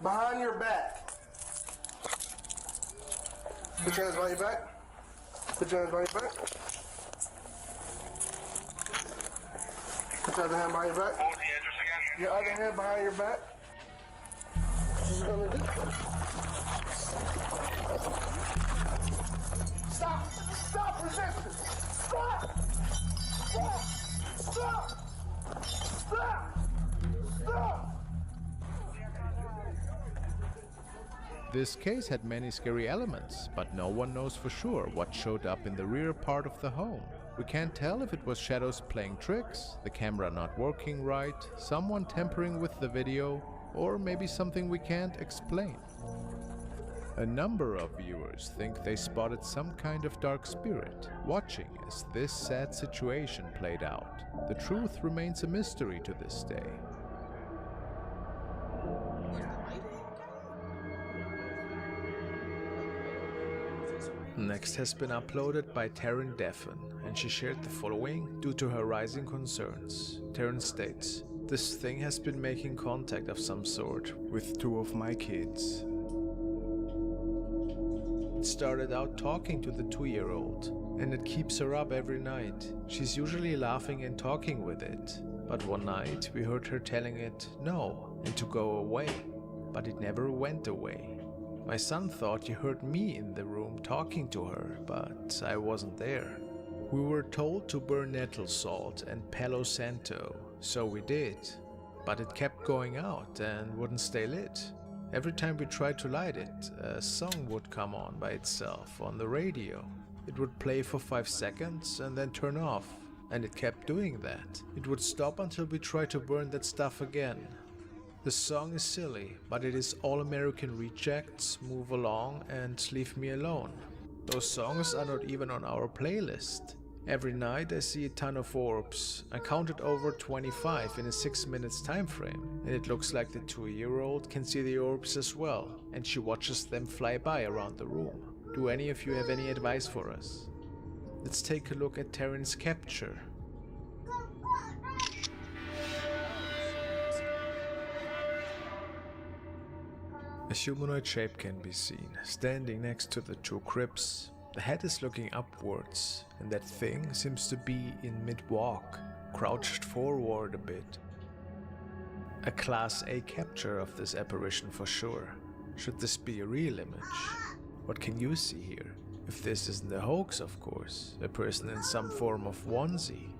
Behind your back. Put your hands behind your back. Put your hands behind your back. Put your other hand behind your back. What was the address again? Your other hand behind your back. What you gonna do? Stop! Stop resisting! Stop! Stop! Stop! Stop! Stop! This case had many scary elements, but no one knows for sure what showed up in the rear part of the home. We can't tell if it was shadows playing tricks, the camera not working right, someone tampering with the video, or maybe something we can't explain. A number of viewers think they spotted some kind of dark spirit, watching as this sad situation played out. The truth remains a mystery to this day. Next has been uploaded by Taryn Deffen, and she shared the following due to her rising concerns. Taryn states, "This thing has been making contact of some sort with 2 of my kids. It started out talking to the 2-year-old, and it keeps her up every night. She's usually laughing and talking with it, but one night we heard her telling it no and to go away, but it never went away. My son thought he heard me in the room talking to her, but I wasn't there. We were told to burn nettle salt and Palo Santo, so we did, but it kept going out and wouldn't stay lit. Every time we tried to light it, a song would come on by itself on the radio. It would play for 5 seconds and then turn off, and it kept doing that. It would stop until we tried to burn that stuff again. The song is silly, but it is All American Rejects, Move Along and Leave Me Alone. Those songs are not even on our playlist. Every night I see a ton of orbs. I counted over 25 in a 6 minutes time frame, and it looks like the 2-year-old can see the orbs as well, and she watches them fly by around the room. Do any of you have any advice for us? Let's take a look at Taryn's capture. A humanoid shape can be seen, standing next to the 2 cribs. The head is looking upwards, and that thing seems to be in mid-walk, crouched forward a bit. A Class A capture of this apparition for sure. Should this be a real image? What can you see here? If this isn't a hoax, of course, a person in some form of onesie.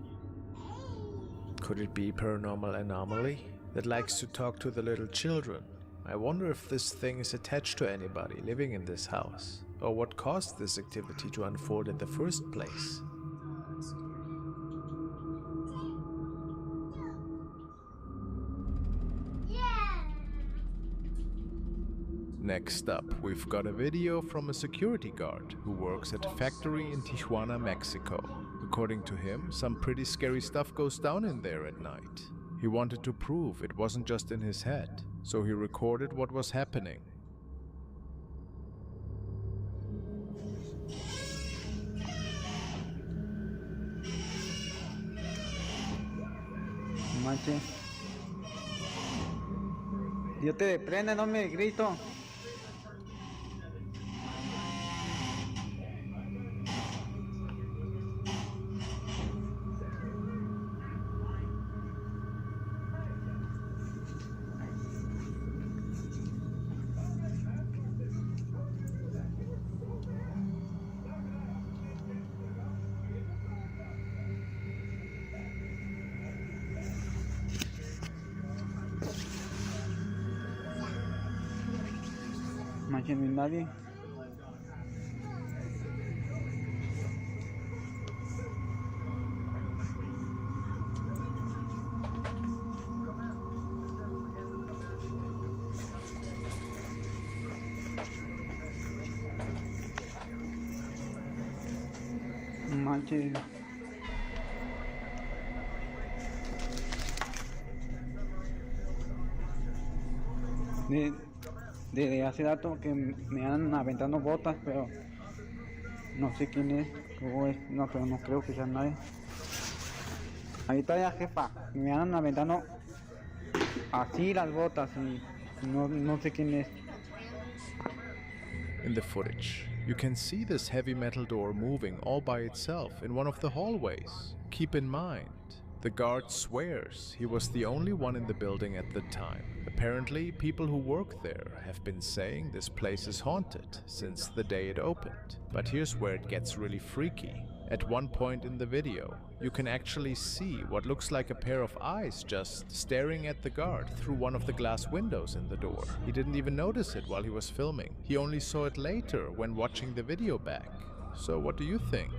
Could it be paranormal anomaly that likes to talk to the little children? I wonder if this thing is attached to anybody living in this house, or what caused this activity to unfold in the first place. Next up, we've got a video from a security guard who works at a factory in Tijuana, Mexico. According to him, some pretty scary stuff goes down in there at night. He wanted to prove it wasn't just in his head, so he recorded what was happening. Manche. Dios te prende, no me grito. Manche, no hay nadie. Manche. De hace rato que me andan aventando botas, pero no sé quién es, cómo es, no, pero no creo que sea nadie. Ahí está la jefa, me andan aventando así las botas y no sé quién es. In the footage, you can see this heavy metal door moving all by itself in one of the hallways. Keep in mind, the guard swears he was the only one in the building at the time. Apparently, people who work there have been saying this place is haunted since the day it opened. But here's where it gets really freaky. At one point in the video, you can actually see what looks like a pair of eyes just staring at the guard through one of the glass windows in the door. He didn't even notice it while he was filming. He only saw it later when watching the video back. So what do you think?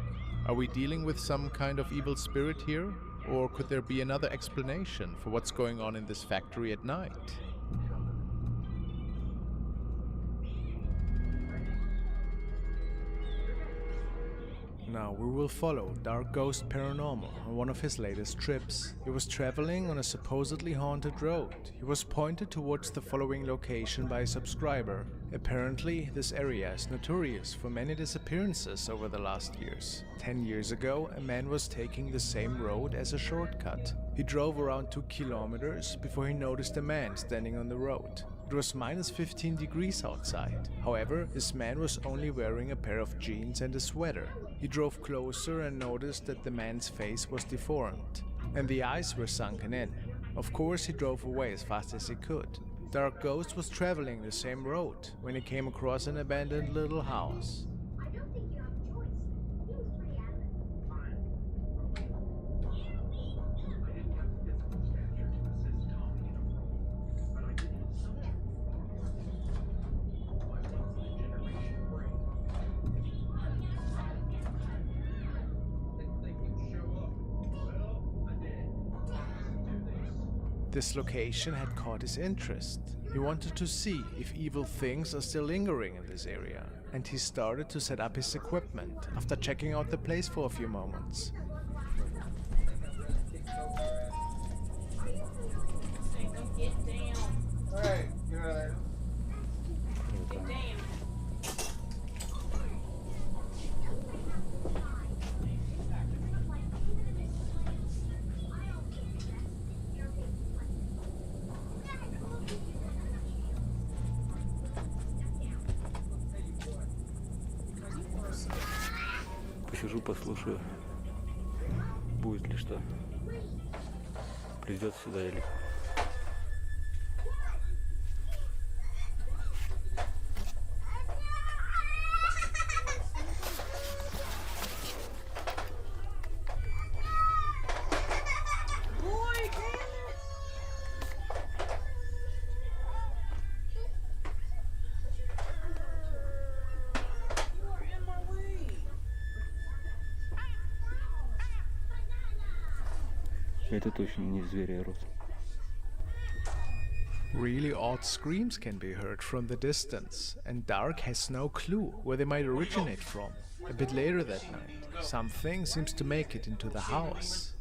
Are we dealing with some kind of evil spirit here? Or could there be another explanation for what's going on in this factory at night? Now we will follow Dark Ghost Paranormal on one of his latest trips. He was traveling on a supposedly haunted road. He was pointed towards the following location by a subscriber. Apparently, this area is notorious for many disappearances over the last years. 10 years ago, a man was taking the same road as a shortcut. He drove around 2 kilometers before he noticed a man standing on the road. It was minus 15 degrees outside. However, this man was only wearing a pair of jeans and a sweater. He drove closer and noticed that the man's face was deformed, and the eyes were sunken in. Of course, he drove away as fast as he could. Dark Ghost was traveling the same road when he came across an abandoned little house. This location had caught his interest. He wanted to see if evil things are still lingering in this area, and he started to set up his equipment after checking out the place for a few moments. Hey, get out of there. Get down. Посижу, послушаю, будет ли что. Придет сюда или... Это точно не зверя рот. Really odd screams can be heard from the distance, and Dark has no clue where they might originate from. A bit later that night, something seems to make it into the house.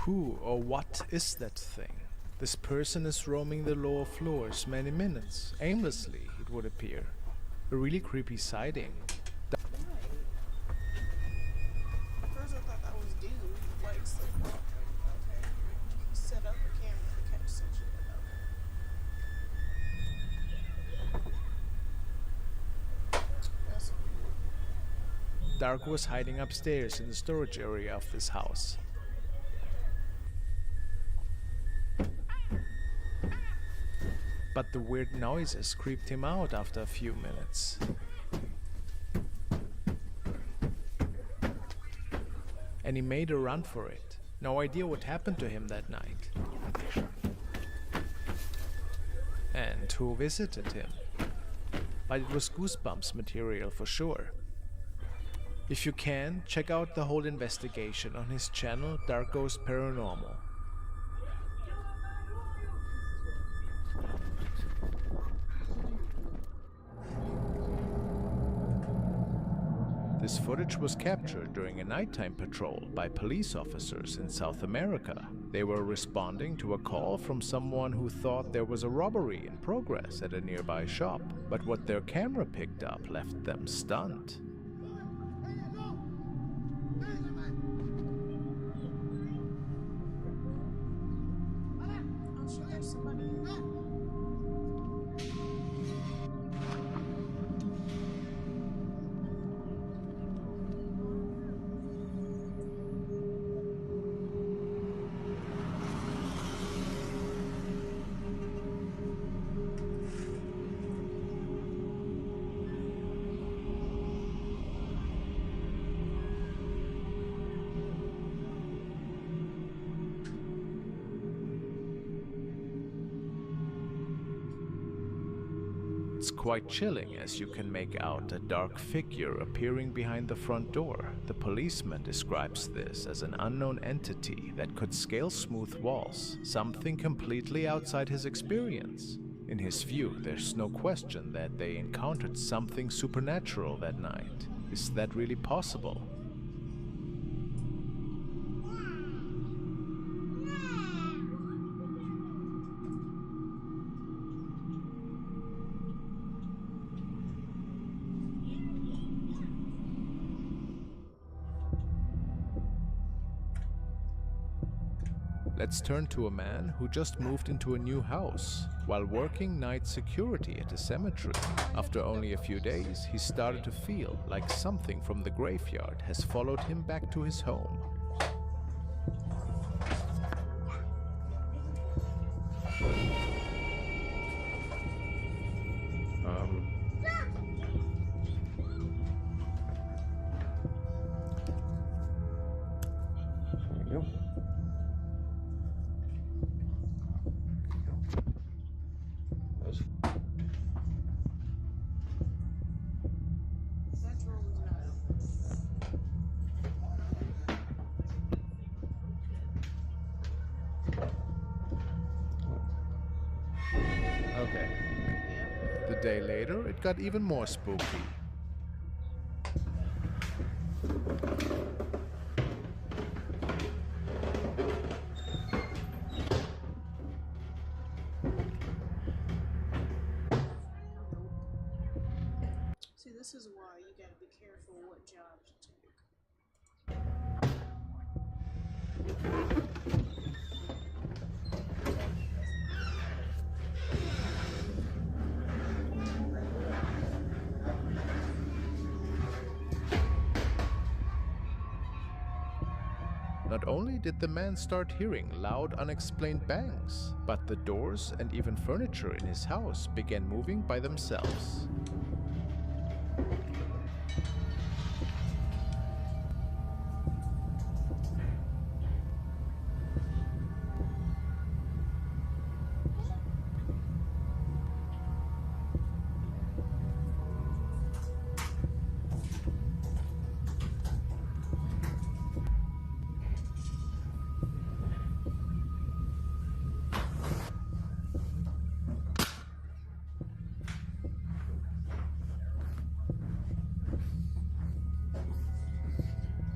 Who or what is that thing? This person is roaming the lower floors many minutes, aimlessly, it would appear. A really creepy sighting. First I thought that was dude, like sleepwalking. Okay. He set up a camera to catch some shit. Okay. Dark was hiding upstairs in the storage area of this house. But the weird noises creeped him out after a few minutes. And he made a run for it. No idea what happened to him that night. And who visited him. But it was Goosebumps material for sure. If you can, check out the whole investigation on his channel Dark Ghost Paranormal. This footage was captured during a nighttime patrol by police officers in South America. They were responding to a call from someone who thought there was a robbery in progress at a nearby shop, but what their camera picked up left them stunned. It's quite chilling as you can make out a dark figure appearing behind the front door. The policeman describes this as an unknown entity that could scale smooth walls, something completely outside his experience. In his view, there's no question that they encountered something supernatural that night. Is that really possible? Let's turn to a man who just moved into a new house while working night security at a cemetery. After only a few days, he started to feel like something from the graveyard has followed him back to his home. There you go. Okay. The day later, it got even more spooky. See, this is why you gotta be careful what jobs you take. Not only did the man start hearing loud, unexplained bangs, but the doors and even furniture in his house began moving by themselves.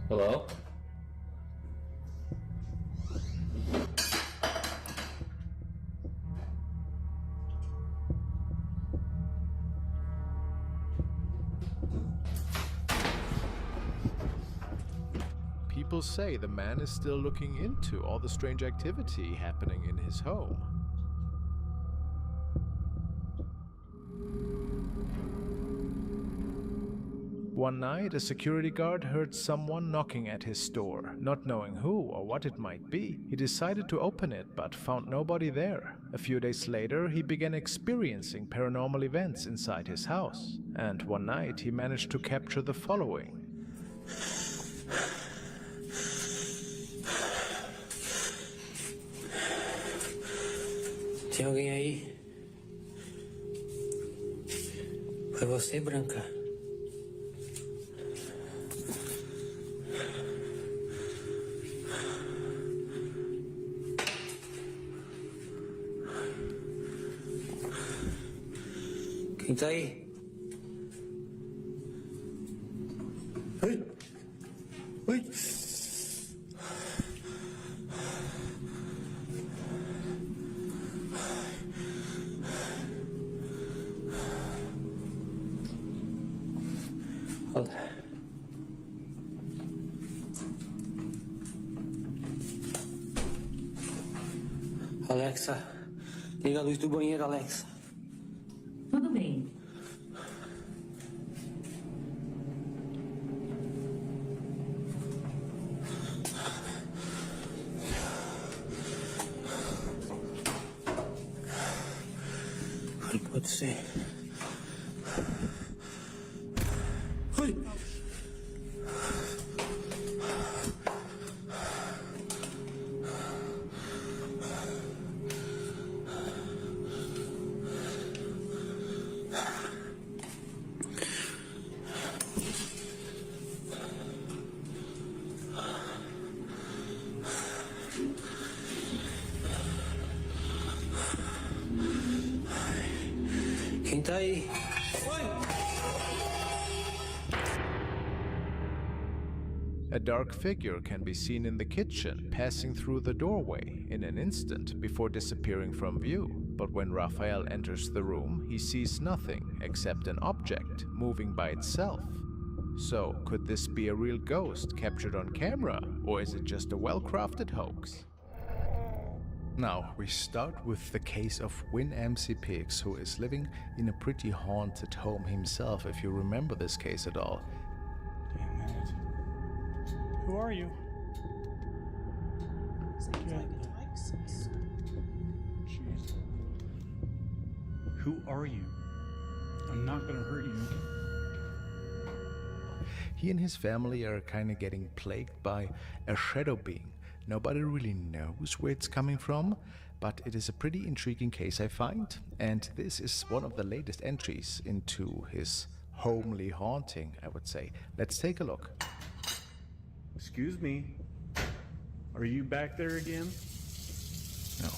Hello? People say the man is still looking into all the strange activity happening in his home. One night, a security guard heard someone knocking at his door. Not knowing who or what it might be, he decided to open it but found nobody there. A few days later, he began experiencing paranormal events inside his house. And one night, he managed to capture the following. Tem alguém aí? Foi você, Branca? Quem tá aí? Oi! Oi! Alexa, liga a luz do banheiro, Alexa. Tudo bem. Não pode ser. Oi! Quem tá aí? A dark figure can be seen in the kitchen, passing through the doorway in an instant before disappearing from view. But when Raphael enters the room, he sees nothing except an object moving by itself. So, could this be a real ghost captured on camera, or is it just a well-crafted hoax? Now, we start with the case of Win MC Pigs, who is living in a pretty haunted home himself, if you remember this case at all. Damn it. Who are you? Seems like it likes us. Jeez. Who are you? I'm not gonna hurt you. He and his family are kind of getting plagued by a shadow being. Nobody really knows where it's coming from, but it is a pretty intriguing case, I find, and this is one of the latest entries into his homely haunting, I would say. Let's take a look. Excuse me. Are you back there again? No.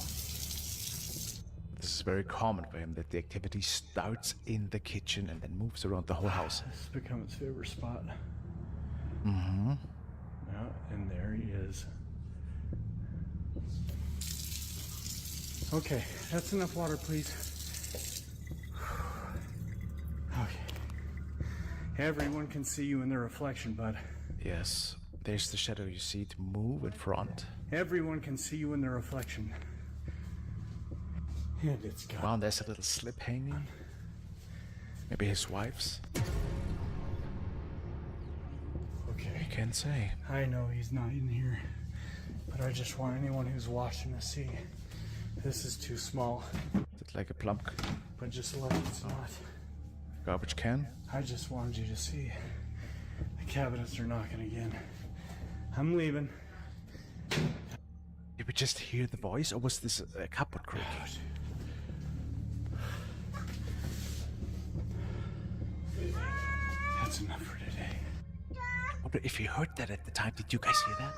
This is very common for him, that the activity starts in the kitchen and then moves around the whole house. This has become its favorite spot. Mm-hmm. Yeah, and there he is. Okay, that's enough water, please. Okay. Everyone can see you in their reflection, bud. Yes, there's the shadow you see to move in front. Everyone can see you in their reflection. And it's got... Wow, there's a little slip hanging. Maybe his wife's. Okay. You can't say. I know he's not in here. But I just want anyone who's watching to see this is too small. Is it like a plump But just look, it's not. garbage can? I just wanted you to see the cabinets are knocking again. I'm leaving. Did we just hear the voice, or was this a cupboard creaking? That's enough for today. Oh, but if you heard that at the time, did you guys hear that?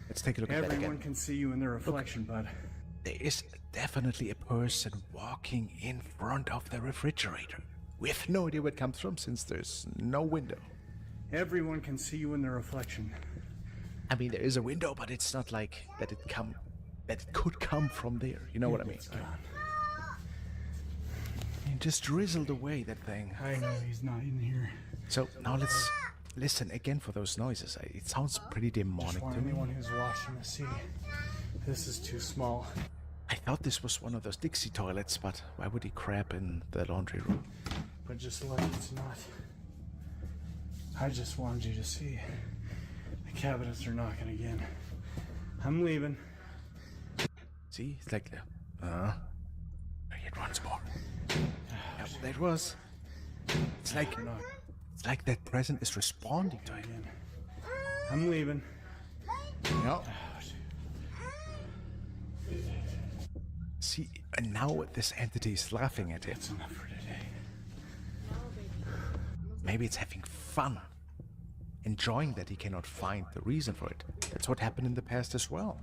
Let's take a look at that again. Everyone can see you in the reflection, bud. There is definitely a person walking in front of the refrigerator. We have no idea where it comes from since there's no window. Everyone can see you in the reflection. I mean, there is a window, but it's not like that it could come from there. You know what I mean? It's gone. It just drizzled away, that thing. I know he's not in here. So now let's listen again for those noises. It sounds pretty demonic Just want to me. anyone who's watching to see this is too small. I thought this was one of those Dixie toilets, but why would he crap in the laundry room? But just look, it's not. I just wanted you to see the cabinets are knocking again. I'm leaving. See, it's like it once more. Yeah, there it was. It's like that present is responding to him. I'm leaving. No. See, and now this entity is laughing at him. That's enough for today. Maybe it's having fun, enjoying that he cannot find the reason for it. That's what happened in the past as well.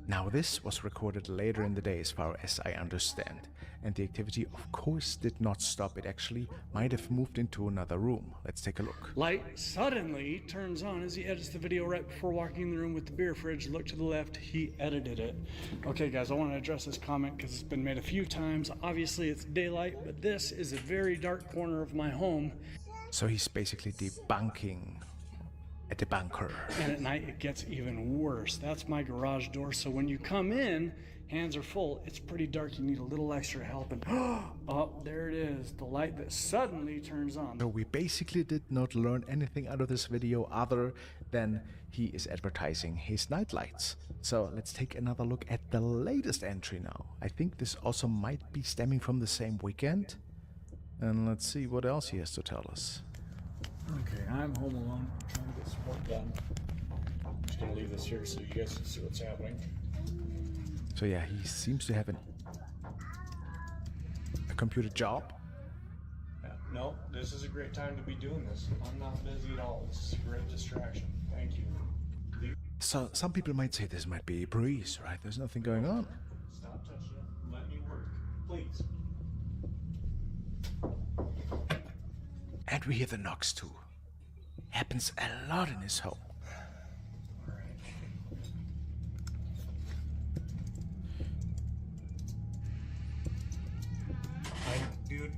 Now, this was recorded later in the day as far as I understand, and the activity of course did not stop. It actually might have moved into another room. Let's take a look. Light suddenly turns on as he edits the video right before walking in the room with the beer fridge. Look to the left, he edited it. Okay guys, I want to address this comment because it's been made a few times. Obviously it's daylight, but this is a very dark corner of my home. So he's basically debunking a debunker. And at night it gets even worse. That's my garage door, so when you come in, hands are full, it's pretty dark, you need a little extra help, and oh, there it is, the light that suddenly turns on. So we basically did not learn anything out of this video other than he is advertising his night lights. So let's take another look at the latest entry now. I think this also might be stemming from the same weekend. And let's see what else he has to tell us. Okay, I'm home alone, trying to get some work done. I'm just gonna leave this here so you guys can see what's happening. So yeah, he seems to have a computer job. No, this is a great time to be doing this. I'm not busy at all. This is a great distraction. Thank you. So some people might say this might be a breeze, right? There's nothing going on. Stop touching it. Let me work, please. And we hear the knocks too. Happens a lot in his home. Dude,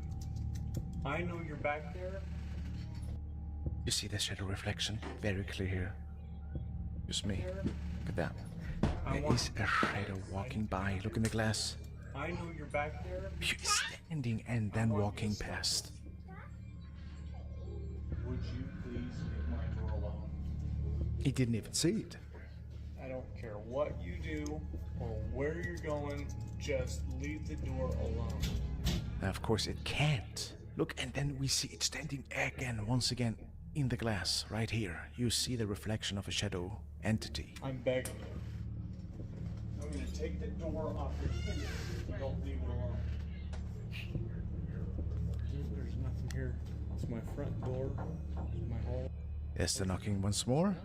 I know you're back there. You see the shadow reflection? Very clear here. Just me. Look at that. There is a shadow walking by. Look in the glass. I know you're back there. He's standing and then walking past. Would you please leave my door alone? He didn't even see it. I don't care what you do or where you're going, just leave the door alone. Now, of course, it can't. Look, and then we see it standing again, once again, in the glass, right here. You see the reflection of a shadow entity. I'm begging you. I'm gonna take the door off your hinges if you don't leave it alone. There's nothing here. It's my front door. It's my hall. There's the knocking once more.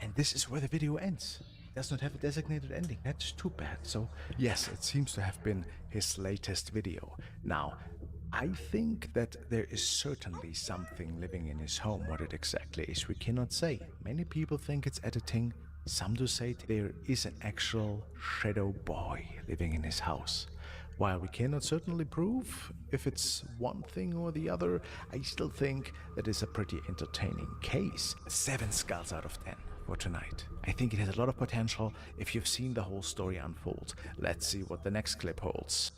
And this is where the video ends. It does not have a designated ending. That's too bad. So, yes, it seems to have been his latest video. Now, I think that there is certainly something living in his home. What it exactly is, we cannot say. Many people think it's editing. Some do say there is an actual shadow boy living in his house. While we cannot certainly prove if it's one thing or the other, I still think that is a pretty entertaining case. 7 skulls out of 10 for tonight. I think it has a lot of potential if you've seen the whole story unfold. Let's see what the next clip holds.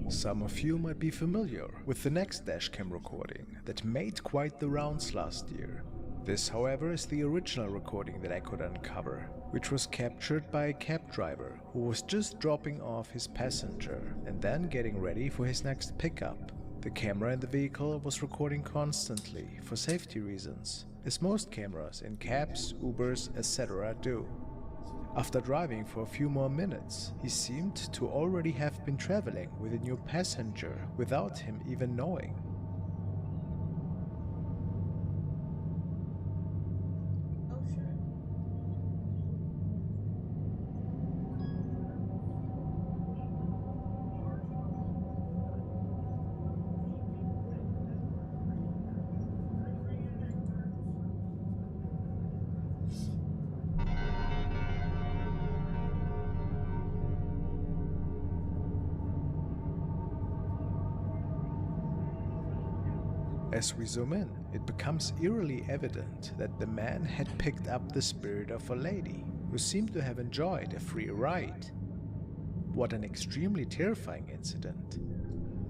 Some of you might be familiar with the next dashcam recording that made quite the rounds last year. This, however, is the original recording that I could uncover, which was captured by a cab driver who was just dropping off his passenger and then getting ready for his next pickup. The camera in the vehicle was recording constantly for safety reasons, as most cameras in cabs, Ubers, etc. do. After driving for a few more minutes, he seemed to already have been traveling with a new passenger without him even knowing. As we zoom in, it becomes eerily evident that the man had picked up the spirit of a lady who seemed to have enjoyed a free ride. What an extremely terrifying incident,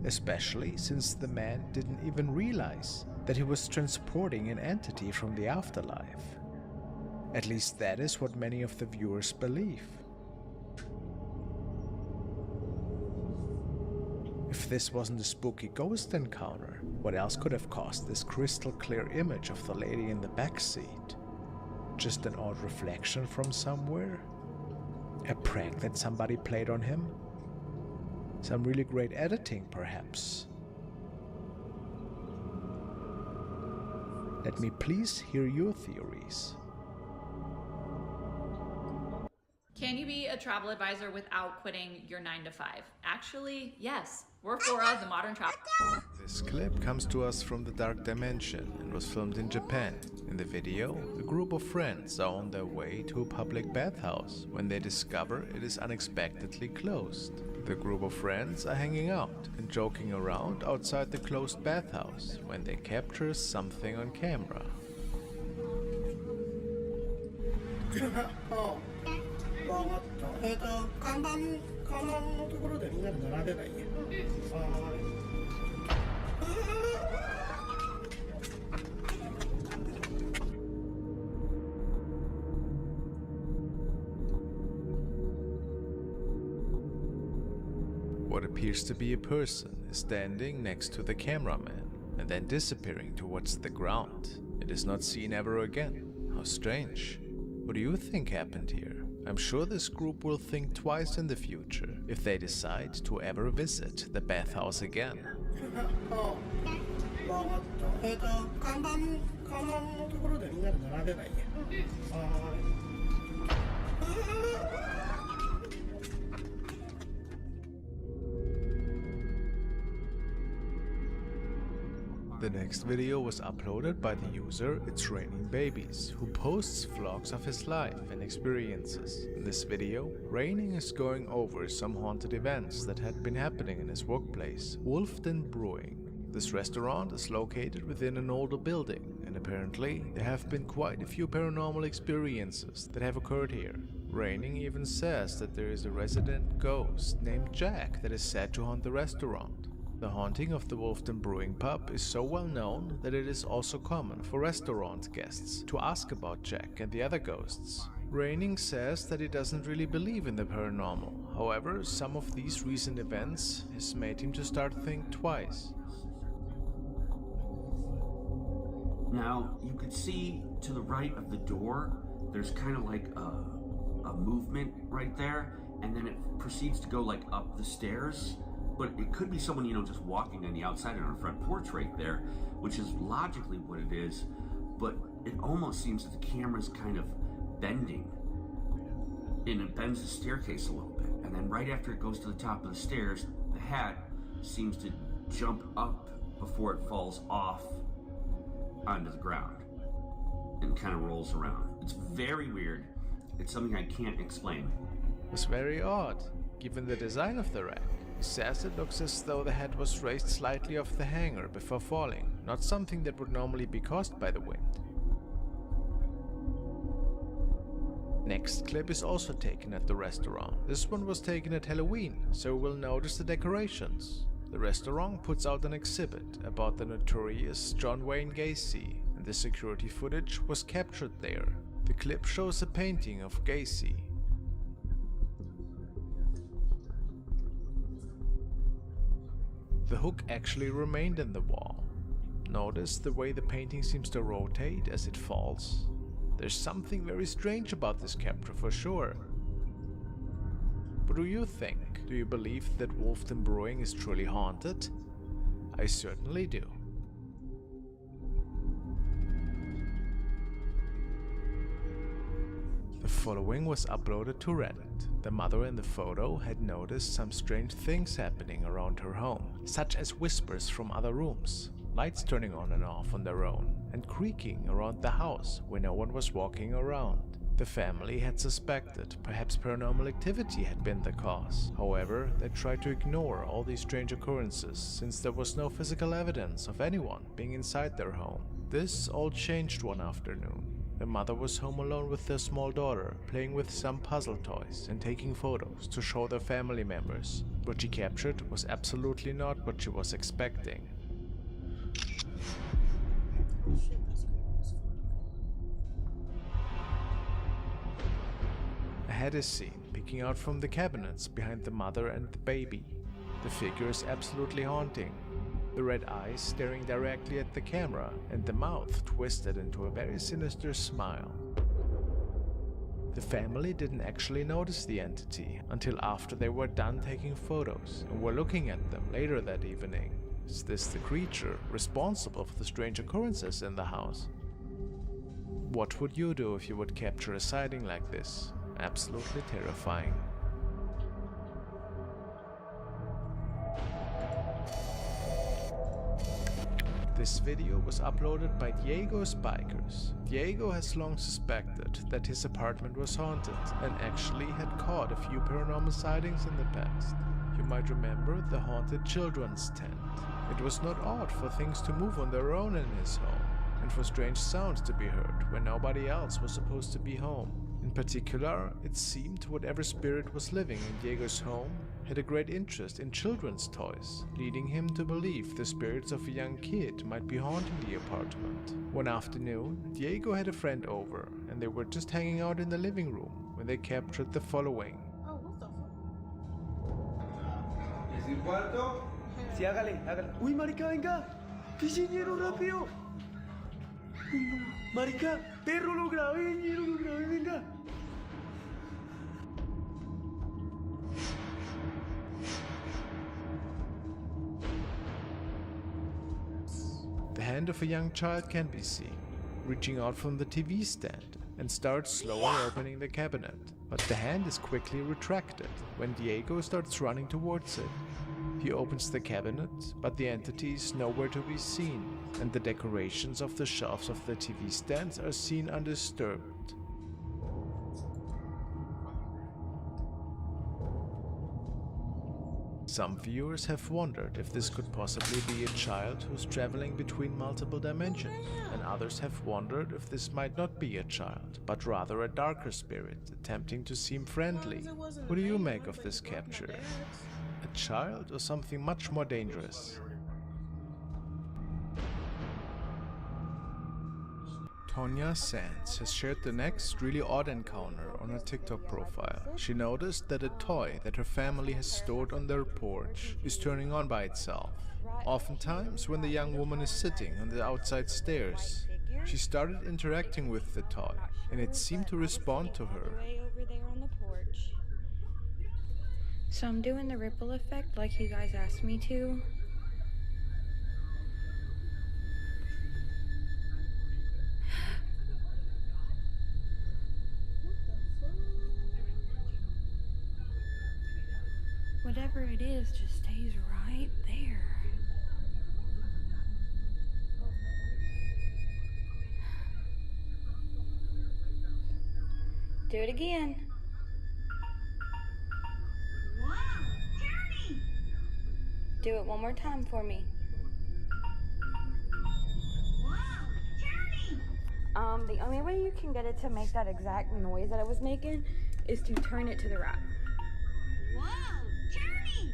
especially since the man didn't even realize that he was transporting an entity from the afterlife. At least that is what many of the viewers believe. If this wasn't a spooky ghost encounter, what else could have caused this crystal clear image of the lady in the backseat? Just an odd reflection from somewhere? A prank that somebody played on him? Some really great editing, perhaps? Let me please hear your theories. Can you be a travel advisor without quitting your 9 to 5? Actually, yes. We're Flora, the modern travel. This clip comes to us from the Dark Dimension and was filmed in Japan. In the video, a group of friends are on their way to a public bathhouse when they discover it is unexpectedly closed. The group of friends are hanging out and joking around outside the closed bathhouse when they capture something on camera. What appears to be a person is standing next to the cameraman and then disappearing towards the ground. It is not seen ever again. How strange. What do you think happened here? I'm sure this group will think twice in the future if they decide to ever visit the bathhouse again. The next video was uploaded by the user It's Raining Babies, who posts vlogs of his life and experiences. In this video, Raining is going over some haunted events that had been happening in his workplace, Wolfden Brewing. This restaurant is located within an older building, and apparently there have been quite a few paranormal experiences that have occurred here. Raining even says that there is a resident ghost named Jack that is said to haunt the restaurant. The haunting of the Wolfden Brewing pub is so well known that it is also common for restaurant guests to ask about Jack and the other ghosts. Raining says that he doesn't really believe in the paranormal. However, some of these recent events has made him to start think twice. Now, you could see to the right of the door, there's kind of like a movement right there, and then it proceeds to go like up the stairs. But it could be someone, just walking on the outside on our front porch right there, which is logically what it is. But it almost seems that the camera's kind of bending. And it bends the staircase a little bit. And then right after it goes to the top of the stairs, the hat seems to jump up before it falls off onto the ground. And kind of rolls around. It's very weird. It's something I can't explain. It's very odd, given the design of the rack. He says it looks as though the head was raised slightly off the hanger before falling, not something that would normally be caused by the wind. Next clip is also taken at the restaurant. This one was taken at Halloween, so we'll notice the decorations. The restaurant puts out an exhibit about the notorious John Wayne Gacy, and the security footage was captured there. The clip shows a painting of Gacy. The hook actually remained in the wall. Notice the way the painting seems to rotate as it falls. There's something very strange about this capture for sure. What do you think? Do you believe that Wolfden Brewing is truly haunted? I certainly do. The following was uploaded to Reddit. The mother in the photo had noticed some strange things happening around her home, such as whispers from other rooms, lights turning on and off on their own, and creaking around the house where no one was walking around. The family had suspected perhaps paranormal activity had been the cause. However, they tried to ignore all these strange occurrences since there was no physical evidence of anyone being inside their home. This all changed one afternoon. The mother was home alone with their small daughter, playing with some puzzle toys and taking photos to show their family members. What she captured was absolutely not what she was expecting. A head is seen peeking out from the cabinets behind the mother and the baby. The figure is absolutely haunting. The red eyes staring directly at the camera and the mouth twisted into a very sinister smile. The family didn't actually notice the entity until after they were done taking photos and were looking at them later that evening. Is this the creature responsible for the strange occurrences in the house? What would you do if you would capture a sighting like this? Absolutely terrifying. This video was uploaded by Diego's Bikers. Diego has long suspected that his apartment was haunted and actually had caught a few paranormal sightings in the past. You might remember the haunted children's tent. It was not odd for things to move on their own in his home, and for strange sounds to be heard when nobody else was supposed to be home. In particular, it seemed whatever spirit was living in Diego's home had a great interest in children's toys, leading him to believe the spirits of a young kid might be haunting the apartment. One afternoon, Diego had a friend over, and they were just hanging out in the living room when they captured the following. Oh, what the fuck? ¿Es el cuarto? Sí, hágale, hágale. Uy, marica, venga. Pichiñero, rápido. Marica, perro, lo grabé, venga. The hand of a young child can be seen, reaching out from the TV stand and starts slowly opening the cabinet. But the hand is quickly retracted when Diego starts running towards it. He opens the cabinet, but the entity is nowhere to be seen, and the decorations of the shelves of the TV stands are seen undisturbed. Some viewers have wondered if this could possibly be a child who's traveling between multiple dimensions, and others have wondered if this might not be a child, but rather a darker spirit attempting to seem friendly. What do you make of this capture? A child or something much more dangerous? Tonya Sands has shared the next really odd encounter on her TikTok profile. She noticed that a toy that her family has stored on their porch is turning on by itself. Oftentimes, when the young woman is sitting on the outside stairs, she started interacting with the toy, and it seemed to respond to her. So I'm doing the ripple effect like you guys asked me to. Whatever it is just stays right there. Do it again. Wow, Journey! Do it one more time for me. Wow, Journey! The only way you can get it to make that exact noise that it was making is to turn it to the right. Wow, Journey!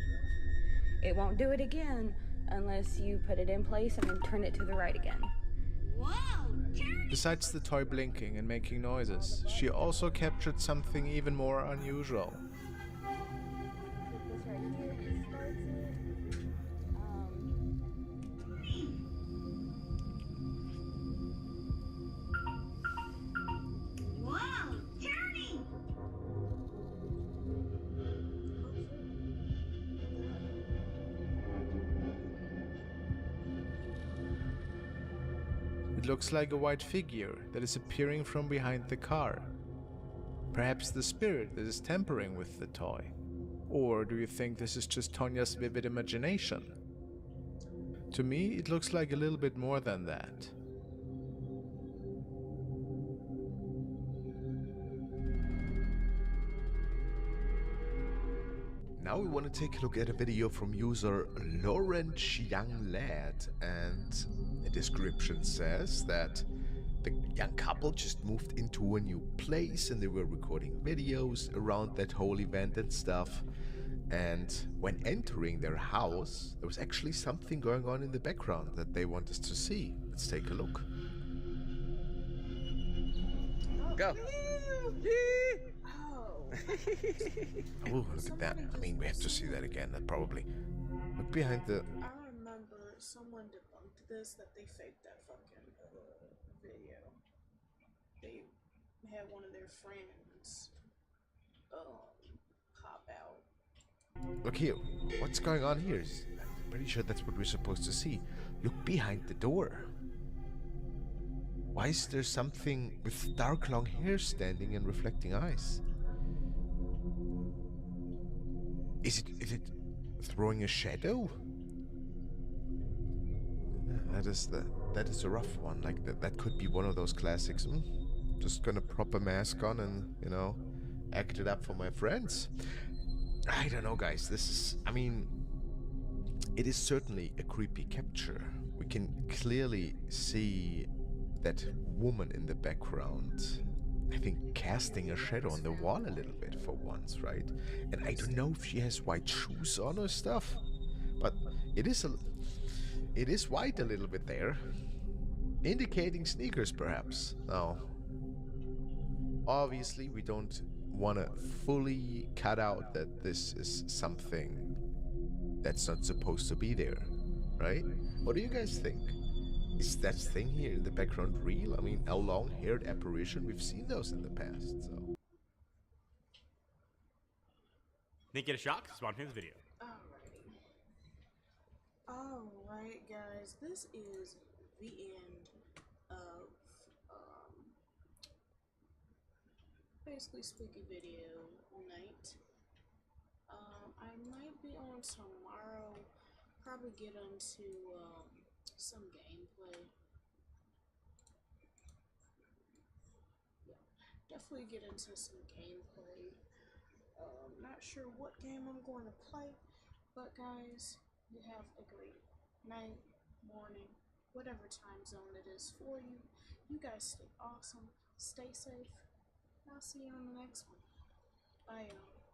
It won't do it again unless you put it in place and then turn it to the right again. Besides the toy blinking and making noises, she also captured something even more unusual. This right here, it starts it. Wow, turning! It looks like a white figure that is appearing from behind the car. Perhaps the spirit that is tampering with the toy. Or do you think this is just Tonya's vivid imagination? To me, it looks like a little bit more than that. Now we want to take a look at a video from user Lauren Chiang Lad, and the description says that the young couple just moved into a new place and they were recording videos around that whole event and stuff. And when entering their house, there was actually something going on in the background that they want us to see. Let's take a look. Go! Oh, look at that. I mean, we have to see that again, probably. Look behind the... I remember someone debunked this, that they faked that fucking video. They had one of their friends pop out. Look here. What's going on here? I'm pretty sure that's what we're supposed to see. Look behind the door. Why is there something with dark long hair standing and reflecting eyes? Is it throwing a shadow? That is a rough one. Like that could be one of those classics. Just gonna prop a mask on and, you know, act it up for my friends. I don't know, guys. This is, I mean, it is certainly a creepy capture. We can clearly see that woman in the background, I think, casting a shadow on the wall a little bit for once, right? And I don't know if she has white shoes on or stuff, but it is white a little bit there, indicating sneakers perhaps. Now, obviously we don't want to fully cut out that this is something that's not supposed to be there, right? What do you guys think? Is that thing here in the background real? I mean, a long-haired apparition, we've seen those in the past, so. Didn't get a shock? Spontaneous video. Alright guys, this is the end of basically spooky video night. I might be on tomorrow, probably get into some gameplay. Yeah, definitely get into some gameplay. Not sure what game I'm going to play, but guys, you have a great night, morning, whatever time zone it is for you. You guys stay awesome, stay safe, and I'll see you on the next one. Bye, y'all.